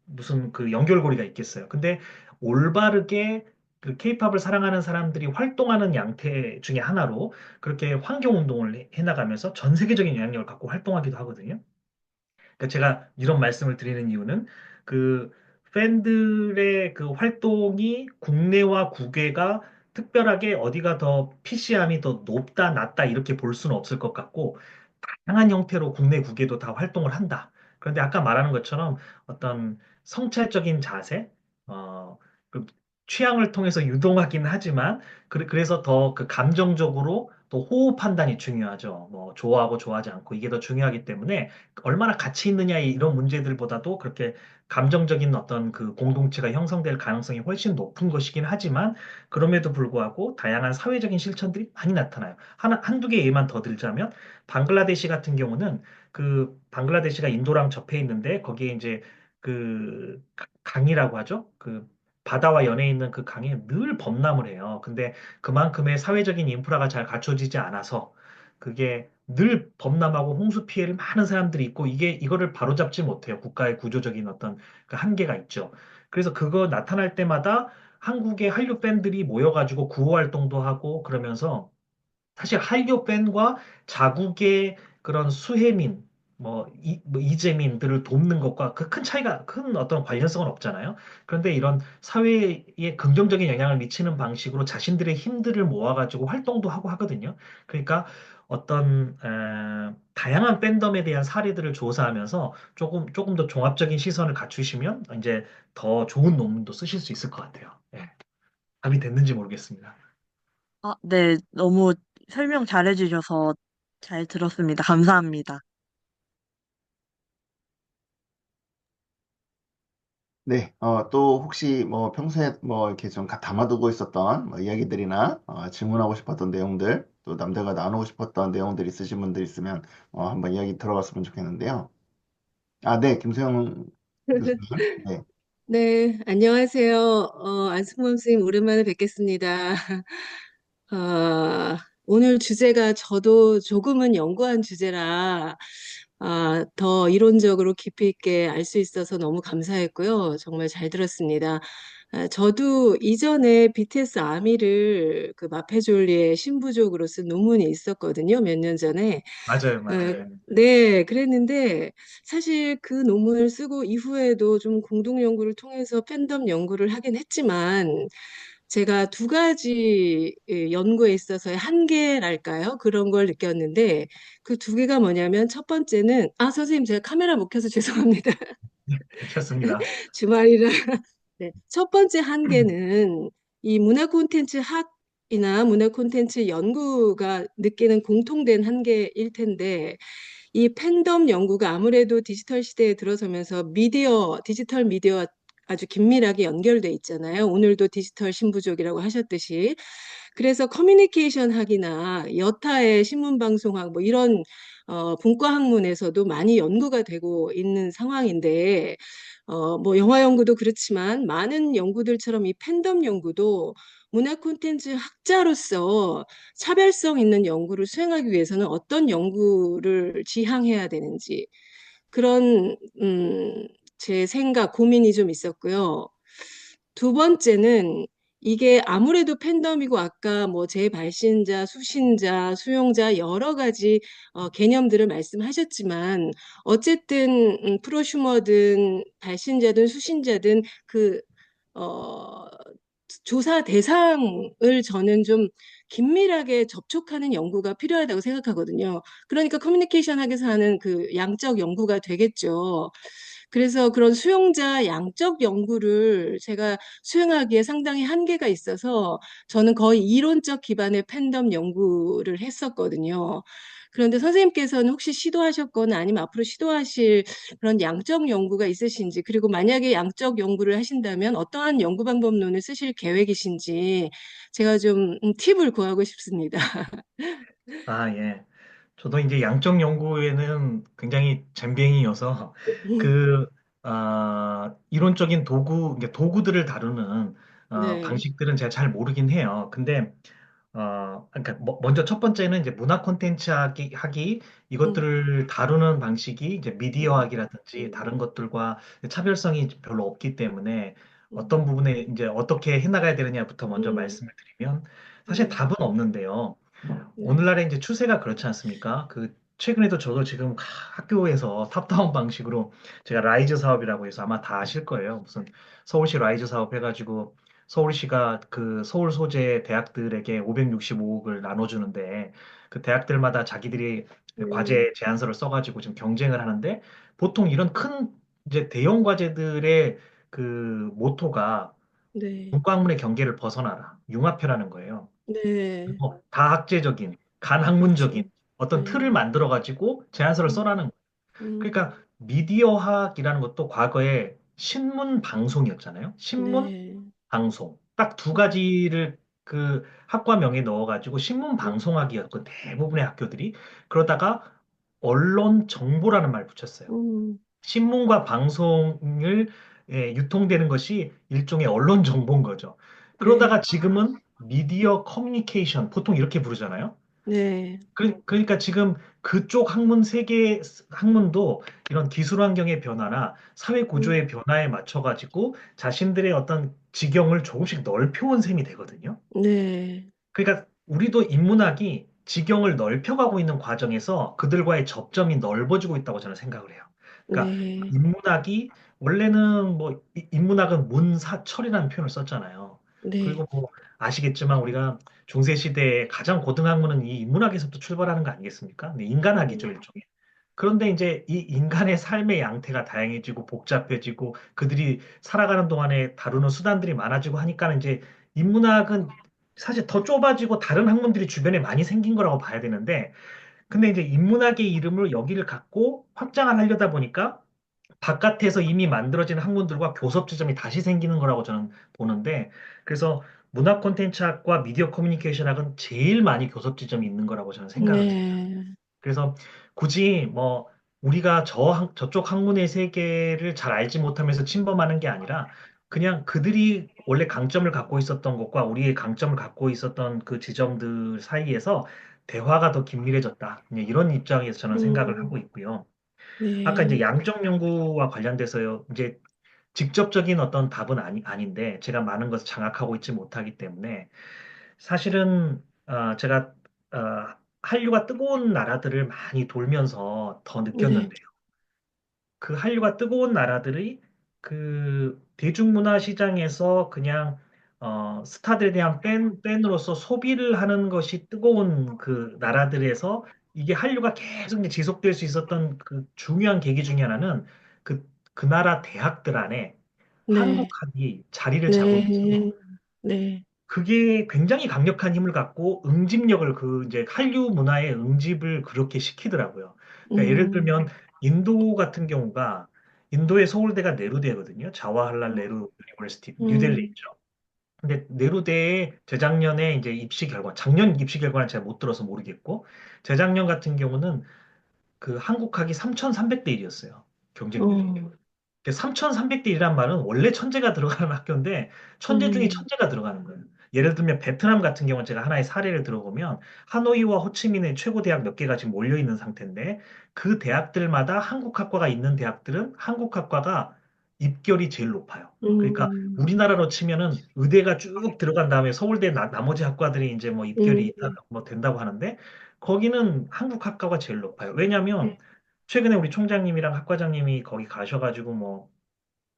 무슨 그 연결고리가 있겠어요. 근데 올바르게 그 케이팝을 사랑하는 사람들이 활동하는 양태 중에 하나로 그렇게 환경 운동을 해나가면서 전 세계적인 영향력을 갖고 활동하기도 하거든요. 그러니까 제가 이런 말씀을 드리는 이유는 그 팬들의 그 활동이 국내와 국외가 특별하게 어디가 더 PC함이 더 높다, 낮다 이렇게 볼 수는 없을 것 같고 다양한 형태로 국내, 국외도 다 활동을 한다. 그런데 아까 말하는 것처럼 어떤 성찰적인 자세, 그 취향을 통해서 유동하긴 하지만 그래서 더 그 감정적으로 또 호흡 판단이 중요하죠. 뭐 좋아하고 좋아하지 않고 이게 더 중요하기 때문에 얼마나 가치 있느냐 이런 문제들보다도 그렇게 감정적인 어떤 그 공동체가 형성될 가능성이 훨씬 높은 것이긴 하지만 그럼에도 불구하고 다양한 사회적인 실천들이 많이 나타나요. 한두 개 예만 더 들자면 방글라데시 같은 경우는 그 방글라데시가 인도랑 접해 있는데 거기에 이제 그 강이라고 하죠. 그 바다와 연해 있는 그 강에 늘 범람을 해요. 근데 그만큼의 사회적인 인프라가 잘 갖춰지지 않아서 그게 늘 범람하고 홍수 피해를 많은 사람들이 있고 이거를 바로잡지 못해요. 국가의 구조적인 어떤 그 한계가 있죠. 그래서 그거 나타날 때마다 한국의 한류 팬들이 모여가지고 구호 활동도 하고 그러면서 사실 한류 팬과 자국의 그런 수혜민, 뭐 이재민들을 돕는 것과 그 큰 차이가, 큰 어떤 관련성은 없잖아요. 그런데 이런 사회에 긍정적인 영향을 미치는 방식으로 자신들의 힘들을 모아가지고 활동도 하고 하거든요. 그러니까 어떤 다양한 팬덤에 대한 사례들을 조사하면서 조금 더 종합적인 시선을 갖추시면 이제 더 좋은 논문도 쓰실 수 있을 것 같아요. 예. 답이 됐는지 모르겠습니다. 아, 네, 너무 설명 잘해주셔서 잘 들었습니다. 감사합니다. 네, 또 혹시 뭐 평소에 뭐 이렇게 좀 담아두고 있었던 뭐 이야기들이나 질문하고 싶었던 내용들, 또 남들과 나누고 싶었던 내용들 있으신 분들 있으면 한번 이야기 들어봤으면 좋겠는데요. 아, 네, 김소영 교수님. 네, 네, 안녕하세요. 안승범 선생님 오랜만에 뵙겠습니다. 오늘 주제가 저도 조금은 연구한 주제라 더 이론적으로 깊이 있게 알 수 있어서 너무 감사했고요. 정말 잘 들었습니다. 저도 이전에 BTS 아미를 그 마페졸리의 신부족으로 쓴 논문이 있었거든요. 몇 년 전에. 맞아요, 어, 맞아요. 네, 그랬는데 사실 그 논문을 쓰고 이후에도 좀 공동 연구를 통해서 팬덤 연구를 하긴 했지만 제가 두 가지 연구에 있어서의 한계랄까요? 그런 걸 느꼈는데 그 두 개가 뭐냐면 첫 번째는 선생님 제가 카메라 못 켜서 죄송합니다. 괜찮습니다. 주말이라 네. 첫 번째 한계는 이 문화 콘텐츠 학이나 문화 콘텐츠 연구가 느끼는 공통된 한계일 텐데 이 팬덤 연구가 아무래도 디지털 시대에 들어서면서 디지털 미디어와 아주 긴밀하게 연결돼 있잖아요. 오늘도 디지털 신부족이라고 하셨듯이. 그래서 커뮤니케이션 학이나 여타의 신문방송학 뭐 이런 분과 학문에서도 많이 연구가 되고 있는 상황인데 뭐 영화 연구도 그렇지만 많은 연구들처럼 이 팬덤 연구도 문화 콘텐츠 학자로서 차별성 있는 연구를 수행하기 위해서는 어떤 연구를 지향해야 되는지 그런 제 생각, 고민이 좀 있었고요. 두 번째는 이게 아무래도 팬덤이고 아까 뭐 재발신자, 수신자, 수용자 여러 가지 개념들을 말씀하셨지만 어쨌든 프로슈머든 발신자든 수신자든 그 어, 조사 대상을 저는 좀 긴밀하게 접촉하는 연구가 필요하다고 생각하거든요. 그러니까 커뮤니케이션 학에서 하는 그 양적 연구가 되겠죠. 그래서 그런 수용자 양적 연구를 제가 수행하기에 상당히 한계가 있어서 저는 거의 이론적 기반의 팬덤 연구를 했었거든요. 그런데 선생님께서는 혹시 시도하셨거나 아니면 앞으로 시도하실 그런 양적 연구가 있으신지, 그리고 만약에 양적 연구를 하신다면 어떠한 연구 방법론을 쓰실 계획이신지 제가 좀 팁을 구하고 싶습니다. 아, 예. 저도 이제 양적 연구에는 굉장히 젬병이어서 그, 이론적인 이게 도구들을 다루는 네, 방식들은 제가 잘 모르긴 해요. 근데 그러니까 먼저 첫 번째는 이제 문화 콘텐츠 학이 음, 이것들을 다루는 방식이 이제 미디어 음, 학이라든지 다른 것들과 차별성이 별로 없기 때문에 어떤 부분에 이제 어떻게 해나가야 되느냐부터 먼저 음, 말씀을 드리면 사실 네, 답은 없는데요. 네, 오늘날의 이제 추세가 그렇지 않습니까? 최근에도 저도 지금 학교에서 탑다운 방식으로 제가 라이즈 사업이라고 해서 아마 다 아실 거예요. 무슨 서울시 라이즈 사업 해가지고 서울시가 그 서울 소재 대학들에게 565억을 나눠주는데 그 대학들마다 자기들이 음, 과제 제안서를 써가지고 지금 경쟁을 하는데 보통 이런 큰 이제 대형 과제들의 그 모토가 네, 문과학문의 경계를 벗어나라, 융합해라는 거예요. 네, 다학제적인, 간학문적인 그렇죠. 어떤 틀을 네, 만들어 가지고 제안서를 음, 써라는 거예요. 음, 그러니까 미디어학이라는 것도 과거에 신문 방송이었잖아요. 신문 네, 방송. 딱 두 음, 가지를 그 학과명에 넣어가지고 신문 음, 방송학이었고 대부분의 학교들이 그러다가 언론 정보라는 말 붙였어요. 음, 신문과 방송을 유통되는 것이 일종의 언론 정보인 거죠. 네, 그러다가 지금은 미디어 커뮤니케이션, 보통 이렇게 부르잖아요. 네, 그러니까 지금 그쪽 학문 세계 학문도 이런 기술 환경의 변화나 사회 음, 구조의 변화에 맞춰가지고 자신들의 어떤 지경을 조금씩 넓혀온 셈이 되거든요. 네, 그러니까 우리도 인문학이 지경을 넓혀가고 있는 과정에서 그들과의 접점이 넓어지고 있다고 저는 생각을 해요. 그러니까 네, 인문학이 원래는 뭐 인문학은 문사철이라는 표현을 썼잖아요. 네, 그리고 뭐 아시겠지만 우리가 중세 시대에 가장 고등 학문은 이 인문학에서부터 출발하는 거 아니겠습니까? 네, 인간학이죠, 음, 일종의. 그런데 이제 이 인간의 삶의 양태가 다양해지고 복잡해지고 그들이 살아가는 동안에 다루는 수단들이 많아지고 하니까는 이제 인문학은 사실 더 좁아지고 다른 학문들이 주변에 많이 생긴 거라고 봐야 되는데 근데 이제 인문학의 이름으로 여기를 갖고 확장을 하려다 보니까 바깥에서 이미 만들어진 학문들과 교섭 지점이 다시 생기는 거라고 저는 보는데 그래서 문학 콘텐츠학과 미디어 커뮤니케이션학은 제일 많이 교섭 지점이 있는 거라고 저는 생각을 해요. 네, 그래서 굳이 뭐 우리가 저쪽 학문의 세계를 잘 알지 못하면서 침범하는 게 아니라 그냥 그들이 원래 강점을 갖고 있었던 것과 우리의 강점을 갖고 있었던 그 지점들 사이에서 대화가 더 긴밀해졌다. 그냥 이런 입장에서 저는 생각을 하고 음, 있고요. 아까 이제 네, 양적 연구와 관련돼서요. 이제 직접적인 어떤 답은 아닌데 제가 많은 것을 장악하고 있지 못하기 때문에 사실은 제가 어, 한류가 뜨거운 나라들을 많이 돌면서 더 네, 느꼈는데요. 그 한류가 뜨거운 나라들이 그 대중문화 시장에서 그냥 스타들에 대한 팬으로서 소비를 하는 것이 뜨거운 그 나라들에서 이게 한류가 계속 이제 지속될 수 있었던 그 중요한 계기 중에 하나는 그 나라 대학들 안에 네, 한국학이 자리를 잡으면서 네, 네, 그게 굉장히 강력한 힘을 갖고 응집력을 이제 한류 문화의 응집을 그렇게 시키더라고요. 그러니까 예를 음, 들면 인도 같은 경우가 인도의 서울대가 네루대거든요. 자와할랄 네루 유니버시티 뉴델리 음, 있죠. 근데 네루대의 재작년에 이제 입시 결과, 작년 입시 결과는 제가 못 들어서 모르겠고 재작년 같은 경우는 그 한국학이 3,300대 1이었어요. 경쟁률이. 어, 3,300대 1이란 말은 원래 천재가 들어가는 학교인데 천재 중에 음, 천재가 들어가는 거예요. 예를 들면 베트남 같은 경우는 제가 하나의 사례를 들어보면 하노이와 호치민의 최고 대학 몇 개가 지금 몰려 있는 상태인데 그 대학들마다 한국학과가 있는 대학들은 한국학과가 입결이 제일 높아요. 그러니까 음, 우리나라로 치면은 의대가 쭉 들어간 다음에 서울대 나머지 학과들이 이제 뭐 입결이 음, 뭐 된다고 하는데 거기는 한국학과가 제일 높아요. 왜냐하면 최근에 우리 총장님이랑 학과장님이 거기 가셔가지고 뭐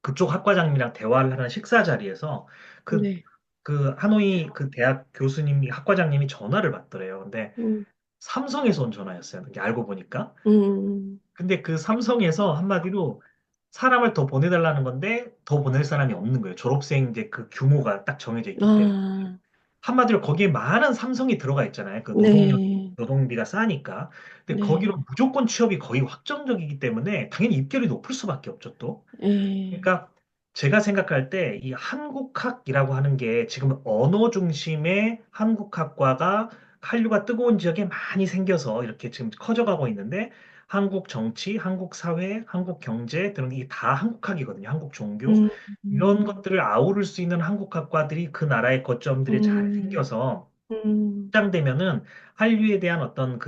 그쪽 학과장님이랑 대화를 하는 식사 자리에서 그, 네, 그 하노이 그 대학 교수님이 학과장님이 전화를 받더래요. 근데 음, 삼성에서 온 전화였어요. 이게 알고 보니까. 음, 근데 그 삼성에서 한마디로 사람을 더 보내달라는 건데 더 보낼 사람이 없는 거예요. 졸업생 이제 그 규모가 딱 정해져 있기 때문에. 아, 한마디로 거기에 많은 삼성이 들어가 있잖아요. 그 네, 노동비가 싸니까. 근데 네, 거기로 무조건 취업이 거의 확정적이기 때문에 당연히 입결이 높을 수밖에 없죠, 또. 예, 그러니까 제가 생각할 때 이 한국학이라고 하는 게 지금 언어 중심의 한국학과가 한류가 뜨거운 지역에 많이 생겨서 이렇게 지금 커져가고 있는데 한국 정치, 한국 사회, 한국 경제 등이 다 한국학이거든요. 한국 종교 음, 이런 것들을 아우를 수 있는 한국학과들이 그 나라의 거점들이 잘 음, 생겨서 음, 확장되면은 한류에 대한 어떤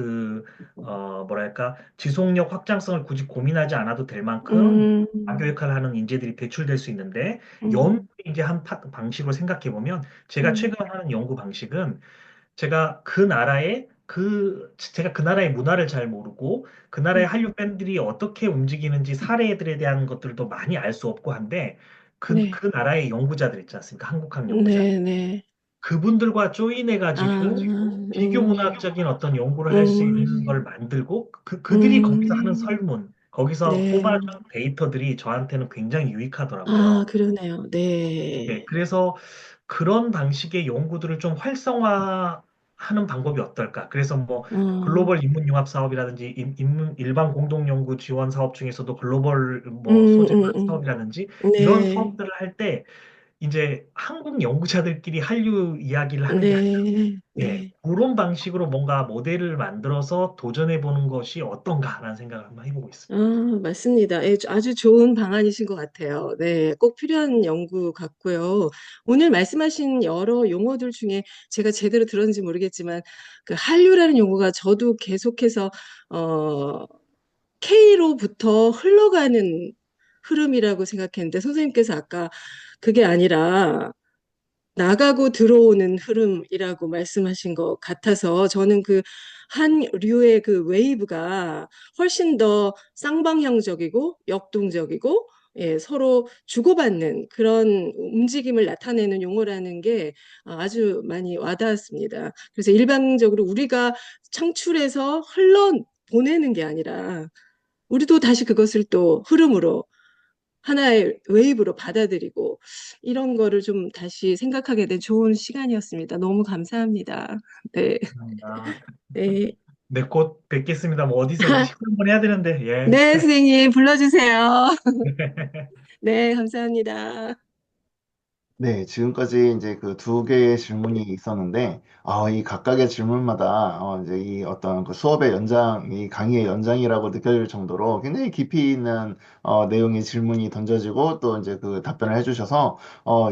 뭐랄까, 지속력 확장성을 굳이 고민하지 않아도 될 만큼 음, 장교 역할을 하는 인재들이 배출될 수 있는데, 연구 음, 이제 방식으로 생각해 보면, 제가 음, 최근 하는 연구 방식은 제가 그 나라의 문화를 잘 모르고 그 나라의 음. 한류 밴들이 어떻게 움직이는지 사례들에 대한 것들도 많이 알 수 없고 한데 네, 그 나라의 연구자들 있지 않습니까? 한국학 연구자. 네, 네. 그분들과 조인해가지고 아, 비교 문학적인 어떤 연구를 할 수 있는 음, 걸 만들고 그들이 거기서 하는 음, 설문, 거기서 네. 뽑아낸 데이터들이 저한테는 굉장히 아, 유익하더라고요. 그러네요. 네. 네, 그래서 그런 방식의 연구들을 좀 활성화하는 방법이 어떨까? 그래서 뭐 어, 글로벌 인문융합 사업이라든지 일반 공동 연구 지원 사업 중에서도 글로벌 뭐 음, 소재 음, 음. 사업이라든지 이런 네, 사업들을 할 때 이제 한국 연구자들끼리 한류 이야기를 하는 게 아니라 네, 예, 네. 그런 방식으로 뭔가 모델을 만들어서 도전해 보는 것이 어떤가라는 생각을 한번 해보고 아, 있습니다. 맞습니다. 예, 아주 좋은 방안이신 것 같아요. 네, 꼭 필요한 연구 같고요. 오늘 말씀하신 여러 용어들 중에 제가 제대로 들었는지 모르겠지만, 그 한류라는 용어가 저도 계속해서, 어, K로부터 흘러가는 흐름이라고 생각했는데, 선생님께서 아까 그게 아니라, 나가고 들어오는 흐름이라고 말씀하신 것 같아서 저는 그 한류의 그 웨이브가 훨씬 더 쌍방향적이고 역동적이고 예, 서로 주고받는 그런 움직임을 나타내는 용어라는 게 아주 많이 와닿았습니다. 그래서 일반적으로 우리가 창출해서 흘러 보내는 게 아니라 우리도 다시 그것을 또 흐름으로 하나의 웨이브로 받아들이고 이런 거를 좀 다시 생각하게 된 좋은 시간이었습니다. 너무 감사합니다. 네, 아, 네. 네, 곧 뵙겠습니다. 뭐 어디서 우리 식사 한번 해야 되는데, 예. 네, 선생님 불러주세요. 네, 감사합니다. 네, 지금까지 이제 그 두 개의 질문이 있었는데, 이 각각의 질문마다, 이제 이 어떤 그 수업의 연장, 이 강의의 연장이라고 느껴질 정도로 굉장히 깊이 있는, 내용의 질문이 던져지고, 또 이제 그 답변을 해주셔서,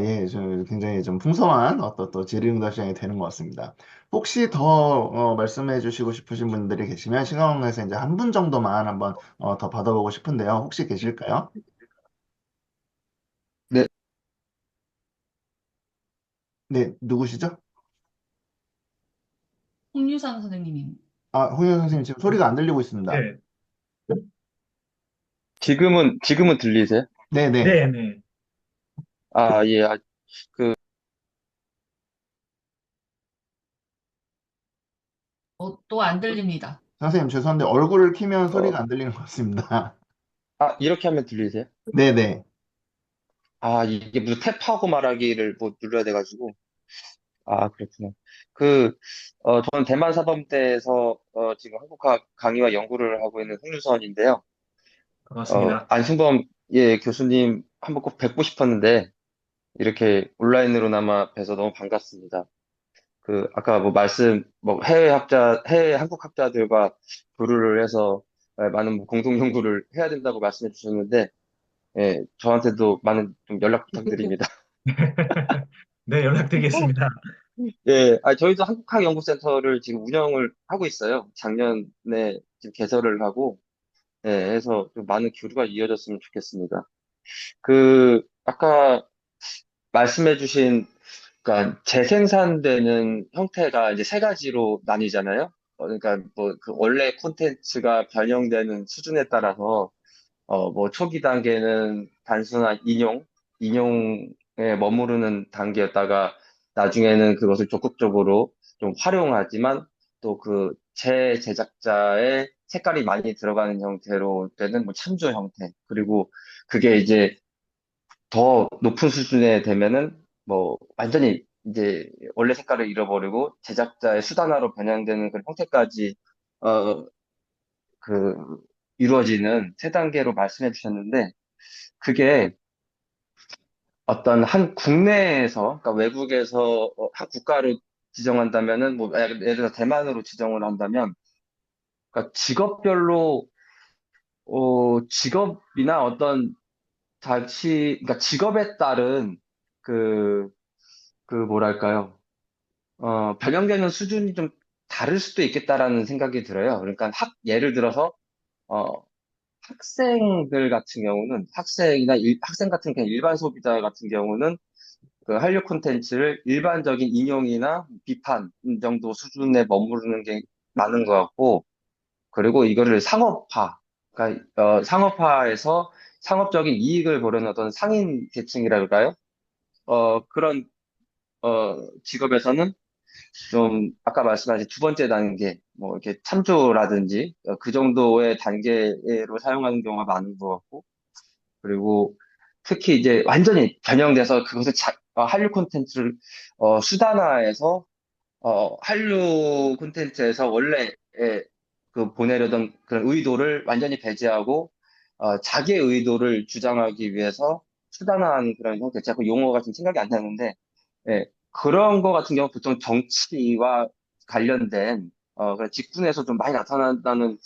예, 좀 굉장히 좀 풍성한 어떤 또 질의응답 시간이 되는 것 같습니다. 혹시 더, 말씀해 주시고 싶으신 분들이 계시면, 시간 관계에서 이제 한 분 정도만 한번, 더 받아보고 싶은데요. 혹시 계실까요? 네, 네, 누구시죠? 홍유상 선생님이 홍현 선생님 지금 소리가 안 들리고 있습니다. 네, 지금은 들리세요? 네네. 네, 네. 아, 예, 그, 또 안 들립니다. 선생님 죄송한데 얼굴을 키면 어, 소리가 안 들리는 것 같습니다. 이렇게 하면 들리세요? 네네. 이게 무슨 탭하고 말하기를 뭐 눌러야 돼가지고. 그렇구나. 그, 저는 대만 사범대에서, 지금 한국학 강의와 연구를 하고 있는 홍유선인데요. 반갑습니다. 안승범, 예, 교수님 한번 꼭 뵙고 싶었는데, 이렇게 온라인으로나마 뵈서 너무 반갑습니다. 아까 뭐 뭐 해외 한국 학자들과 교류를 해서 많은 뭐 공동 연구를 해야 된다고 말씀해 주셨는데, 예, 저한테도 많은 좀 연락 부탁드립니다. 네, 연락드리겠습니다. 예, 저희도 한국학연구센터를 지금 운영을 하고 있어요. 작년에 지금 개설을 하고, 예, 해서 좀 많은 교류가 이어졌으면 좋겠습니다. 아까 말씀해 주신, 그러니까 재생산되는 형태가 이제 세 가지로 나뉘잖아요. 그러니까 뭐 그 원래 콘텐츠가 변형되는 수준에 따라서 뭐 초기 단계는 단순한 인용에 머무르는 단계였다가 나중에는 그것을 적극적으로 좀 활용하지만 또 그 제작자의 색깔이 많이 들어가는 형태로 되는 뭐 참조 형태. 그리고 그게 이제 더 높은 수준에 되면은 뭐 완전히 이제 원래 색깔을 잃어버리고 제작자의 수단화로 변형되는 그런 형태까지 어, 그 이루어지는 세 단계로 말씀해 주셨는데 그게 어떤 한 국내에서, 그러니까 외국에서 한 국가로 지정한다면은, 뭐, 예를 들어 대만으로 지정을 한다면, 그러니까 직업별로, 직업이나 어떤 그러니까 직업에 따른 그, 뭐랄까요. 변형되는 수준이 좀 다를 수도 있겠다라는 생각이 들어요. 그러니까 예를 들어서, 어, 학생들 같은 경우는, 학생 같은 그냥 일반 소비자 같은 경우는 그 한류 콘텐츠를 일반적인 인용이나 비판 정도 수준에 머무르는 게 많은 것 같고, 그리고 이거를 그러니까 상업화해서 상업적인 이익을 보려는 어떤 상인 계층이랄까요? 그런 직업에서는 좀 아까 말씀하신 두 번째 단계, 뭐 이렇게 참조라든지 그 정도의 단계로 사용하는 경우가 많은 것 같고, 그리고 특히 이제 완전히 변형돼서 그것을 한류 콘텐츠를 수단화해서 한류 콘텐츠에서 원래 그 보내려던 그런 의도를 완전히 배제하고 자기의 의도를 주장하기 위해서 수단화한 그런 형태. 제가 그 용어가 지금 생각이 안 나는데 예, 그런 거 같은 경우 보통 정치와 관련된 그런 직군에서 좀 많이 나타난다는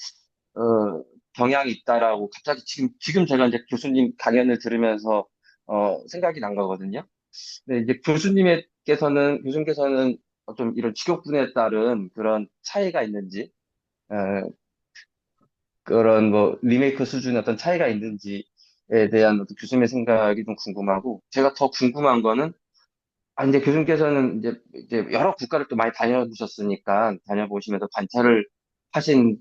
경향이 있다라고 갑자기 지금 제가 이제 교수님 강연을 들으면서 생각이 난 거거든요. 네, 이제 교수님께서는 좀 이런 직업군에 따른 그런 차이가 있는지, 에, 그런 뭐 리메이크 수준의 어떤 차이가 있는지에 대한 어떤 교수님의 생각이 좀 궁금하고, 제가 더 궁금한 거는, 이제 교수님께서는 이제 여러 국가를 또 많이 다녀보셨으니까, 다녀보시면서 관찰을 하신,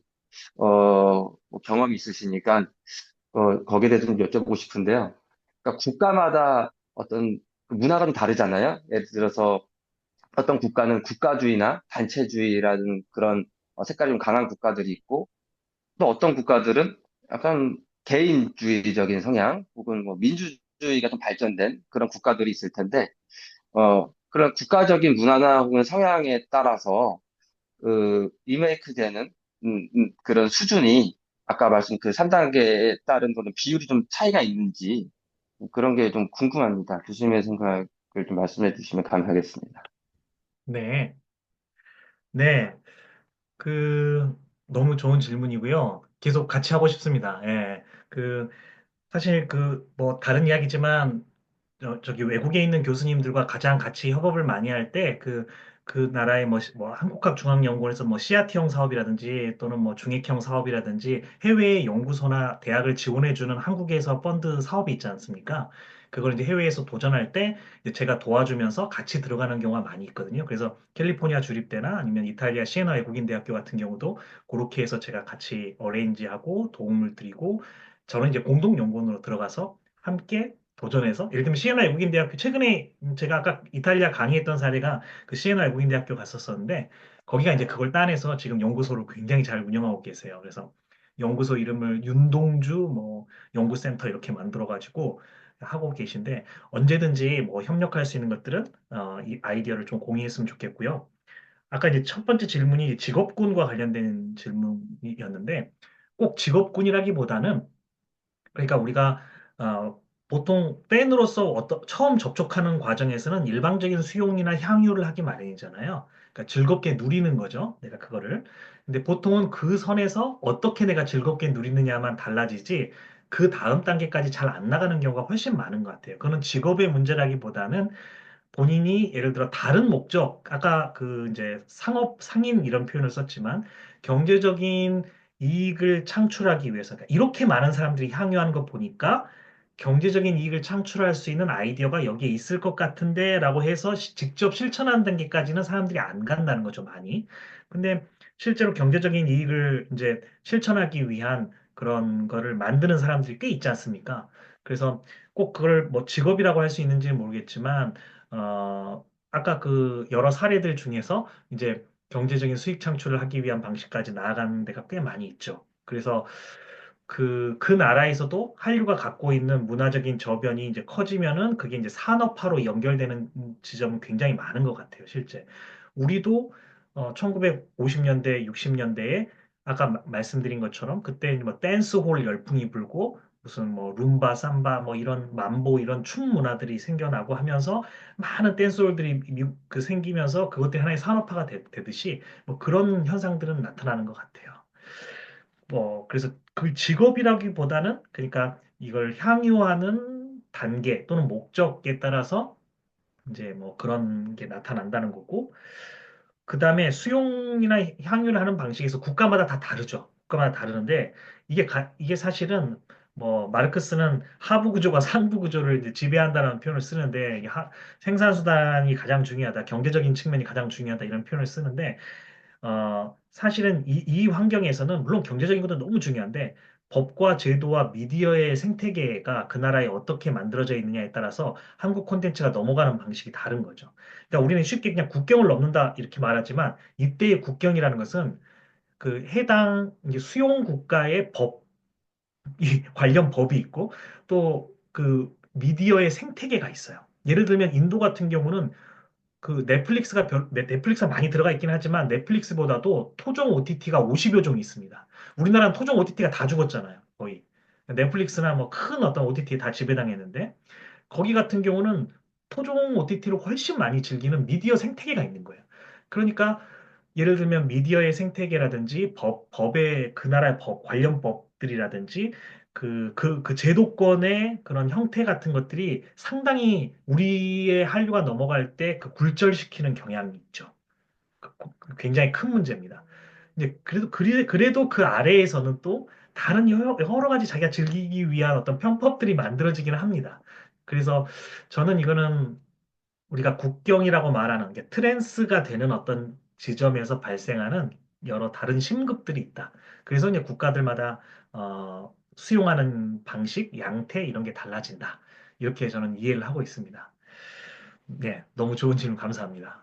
뭐 경험이 있으시니까, 거기에 대해서 좀 여쭤보고 싶은데요. 그러니까 국가마다 어떤 문화가 좀 다르잖아요. 예를 들어서 어떤 국가는 국가주의나 단체주의라는 그런 색깔이 좀 강한 국가들이 있고, 또 어떤 국가들은 약간 개인주의적인 성향, 혹은 뭐 민주주의가 좀 발전된 그런 국가들이 있을 텐데, 그런 국가적인 문화나 혹은 성향에 따라서 리메이크 되는 그런 수준이 아까 말씀 그 3단계에 따른 그런 비율이 좀 차이가 있는지 그런 게 좀 궁금합니다. 교수님의 생각을 좀 말씀해 주시면 감사하겠습니다. 네. 네. 너무 좋은 질문이고요. 계속 같이 하고 싶습니다. 예. 사실 뭐 다른 이야기지만 저기 외국에 있는 교수님들과 가장 같이 협업을 많이 할 때 그 나라의 뭐 한국학중앙연구원에서 뭐 CRT형 사업이라든지 또는 뭐 중액형 사업이라든지 해외의 연구소나 대학을 지원해주는 한국에서 펀드 사업이 있지 않습니까? 그걸 이제 해외에서 도전할 때 이제 제가 도와주면서 같이 들어가는 경우가 많이 있거든요. 그래서 캘리포니아 주립대나 아니면 이탈리아 시에나 외국인 대학교 같은 경우도 그렇게 해서 제가 같이 어레인지하고 도움을 드리고 저는 이제 공동 연구원으로 들어가서 함께 도전해서 예를 들면 시에나 외국인 대학교 최근에 제가 아까 이탈리아 강의했던 사례가 그 시에나 외국인 대학교 갔었었는데 거기가 이제 그걸 따내서 지금 연구소를 굉장히 잘 운영하고 계세요. 그래서 연구소 이름을 윤동주 뭐 연구센터 이렇게 만들어 가지고 하고 계신데 언제든지 뭐 협력할 수 있는 것들은 이 아이디어를 좀 공유했으면 좋겠고요. 아까 이제 첫 번째 질문이 직업군과 관련된 질문이었는데 꼭 직업군이라기보다는 그러니까 우리가 보통 팬으로서 처음 접촉하는 과정에서는 일방적인 수용이나 향유를 하기 마련이잖아요. 그러니까 즐겁게 누리는 거죠. 내가 그거를. 근데 보통은 그 선에서 어떻게 내가 즐겁게 누리느냐만 달라지지 그 다음 단계까지 잘 안 나가는 경우가 훨씬 많은 것 같아요. 그거는 직업의 문제라기보다는 본인이 예를 들어 다른 목적, 아까 이제 상인 이런 표현을 썼지만 경제적인 이익을 창출하기 위해서, 그러니까 이렇게 많은 사람들이 향유하는 거 보니까 경제적인 이익을 창출할 수 있는 아이디어가 여기에 있을 것 같은데 라고 해서 직접 실천하는 단계까지는 사람들이 안 간다는 거죠, 많이. 근데 실제로 경제적인 이익을 이제 실천하기 위한 그런 거를 만드는 사람들이 꽤 있지 않습니까? 그래서 꼭 그걸 뭐 직업이라고 할 수 있는지는 모르겠지만 아까 여러 사례들 중에서 이제 경제적인 수익 창출을 하기 위한 방식까지 나아가는 데가 꽤 많이 있죠. 그래서 그 나라에서도 한류가 갖고 있는 문화적인 저변이 이제 커지면은 그게 이제 산업화로 연결되는 지점은 굉장히 많은 것 같아요, 실제. 우리도 1950년대, 60년대에 아까 말씀드린 것처럼 그때 뭐 댄스홀 열풍이 불고 무슨 뭐 룸바, 삼바 뭐 이런 만보 이런 춤 문화들이 생겨나고 하면서 많은 댄스홀들이 생기면서 그것들이 하나의 산업화가 되듯이 뭐 그런 현상들은 나타나는 것 같아요. 그래서 그 직업이라기보다는 그러니까 이걸 향유하는 단계 또는 목적에 따라서 이제 뭐 그런 게 나타난다는 거고, 그 다음에 수용이나 향유를 하는 방식에서 국가마다 다 다르죠. 국가마다 다르는데 이게 사실은 뭐 마르크스는 하부 구조가 상부 구조를 이제 지배한다는 표현을 쓰는데 생산수단이 가장 중요하다, 경제적인 측면이 가장 중요하다 이런 표현을 쓰는데 사실은 이 환경에서는 물론 경제적인 것도 너무 중요한데 법과 제도와 미디어의 생태계가 그 나라에 어떻게 만들어져 있느냐에 따라서 한국 콘텐츠가 넘어가는 방식이 다른 거죠. 그러니까 우리는 쉽게 그냥 국경을 넘는다 이렇게 말하지만 이때의 국경이라는 것은 그 해당 이제 수용 국가의 이 관련 법이 있고 또 그 미디어의 생태계가 있어요. 예를 들면 인도 같은 경우는 그 넷플릭스가 많이 들어가 있긴 하지만 넷플릭스보다도 토종 OTT가 50여 종이 있습니다. 우리나라는 토종 OTT가 다 죽었잖아요, 거의. 넷플릭스나 뭐 큰 어떤 OTT에 다 지배당했는데 거기 같은 경우는 토종 OTT를 훨씬 많이 즐기는 미디어 생태계가 있는 거예요. 그러니까 예를 들면 미디어의 생태계라든지 법의 그 나라의 관련 법들이라든지 그 제도권의 그런 형태 같은 것들이 상당히 우리의 한류가 넘어갈 때 그 굴절시키는 경향이 있죠. 굉장히 큰 문제입니다. 이제 그래도 그 아래에서는 또 다른 여러 가지 자기가 즐기기 위한 어떤 편법들이 만들어지긴 합니다. 그래서 저는 이거는 우리가 국경이라고 말하는 게 트랜스가 되는 어떤 지점에서 발생하는 여러 다른 심급들이 있다. 그래서 이제 국가들마다 수용하는 방식, 양태 이런 게 달라진다. 이렇게 저는 이해를 하고 있습니다. 네, 너무 좋은 질문 감사합니다.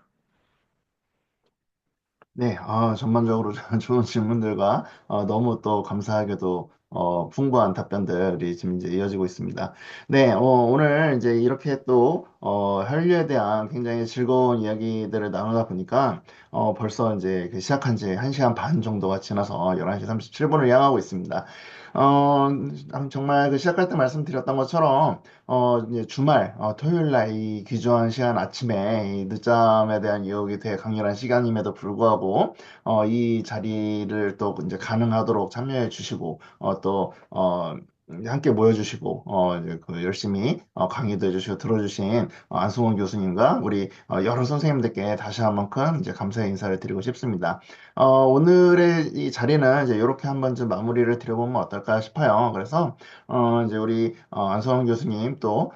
네, 전반적으로 좋은 질문들과 너무 또 감사하게도 풍부한 답변들이 지금 이제 이어지고 있습니다. 네, 오늘 이제 이렇게 또 한류에 대한 굉장히 즐거운 이야기들을 나누다 보니까 벌써 이제 그 시작한 지 1시간 반 정도가 지나서 11시 37분을 향하고 있습니다. 어, 정말 그 시작할 때 말씀드렸던 것처럼 이제 주말, 토요일 날 이 귀중한 시간 아침에 이 늦잠에 대한 유혹이 되게 강렬한 시간임에도 불구하고, 이 자리를 또 이제 가능하도록 참여해 주시고, 이제 함께 모여주시고, 이제 그 열심히 강의도 해주시고 들어주신 안승원 교수님과 우리 여러 선생님들께 다시 한번 큰 이제 감사의 인사를 드리고 싶습니다. 오늘의 이 자리는 이제 이렇게 한번 좀 마무리를 드려보면 어떨까 싶어요. 그래서 이제 우리 안성환 교수님 또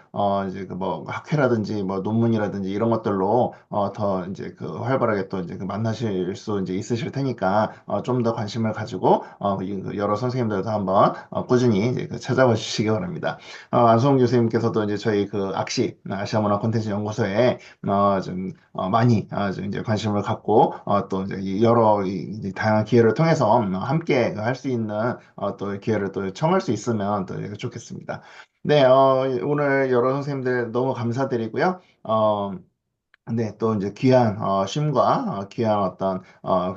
이제 그 뭐 학회라든지 뭐 논문이라든지 이런 것들로 더 이제 그 활발하게 또 이제 그 만나실 수 이제 있으실 테니까 좀 더 관심을 가지고 그 여러 선생님들도 한번 꾸준히 이제 그 찾아봐 주시기 바랍니다. 안성환 교수님께서도 이제 저희 그 아시아 문화 콘텐츠 연구소에 좀 많이 좀 이제 관심을 갖고 또 이제 이 여러 이제 다양한 기회를 통해서 함께 할 수 있는 또 기회를 또 청할 수 있으면 또 좋겠습니다. 네, 오늘 여러 선생님들 너무 감사드리고요. 네, 또 이제 귀한 쉼과 귀한 어떤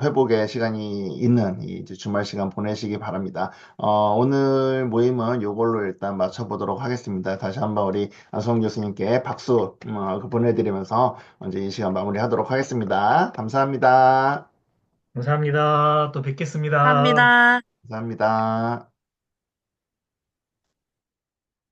회복의 시간이 있는 이 이제 주말 시간 보내시기 바랍니다. 오늘 모임은 이걸로 일단 마쳐보도록 하겠습니다. 다시 한번 우리 안성 교수님께 박수 그 보내드리면서 이제 이 시간 마무리하도록 하겠습니다. 감사합니다. 감사합니다. 또 뵙겠습니다. 감사합니다. 감사합니다.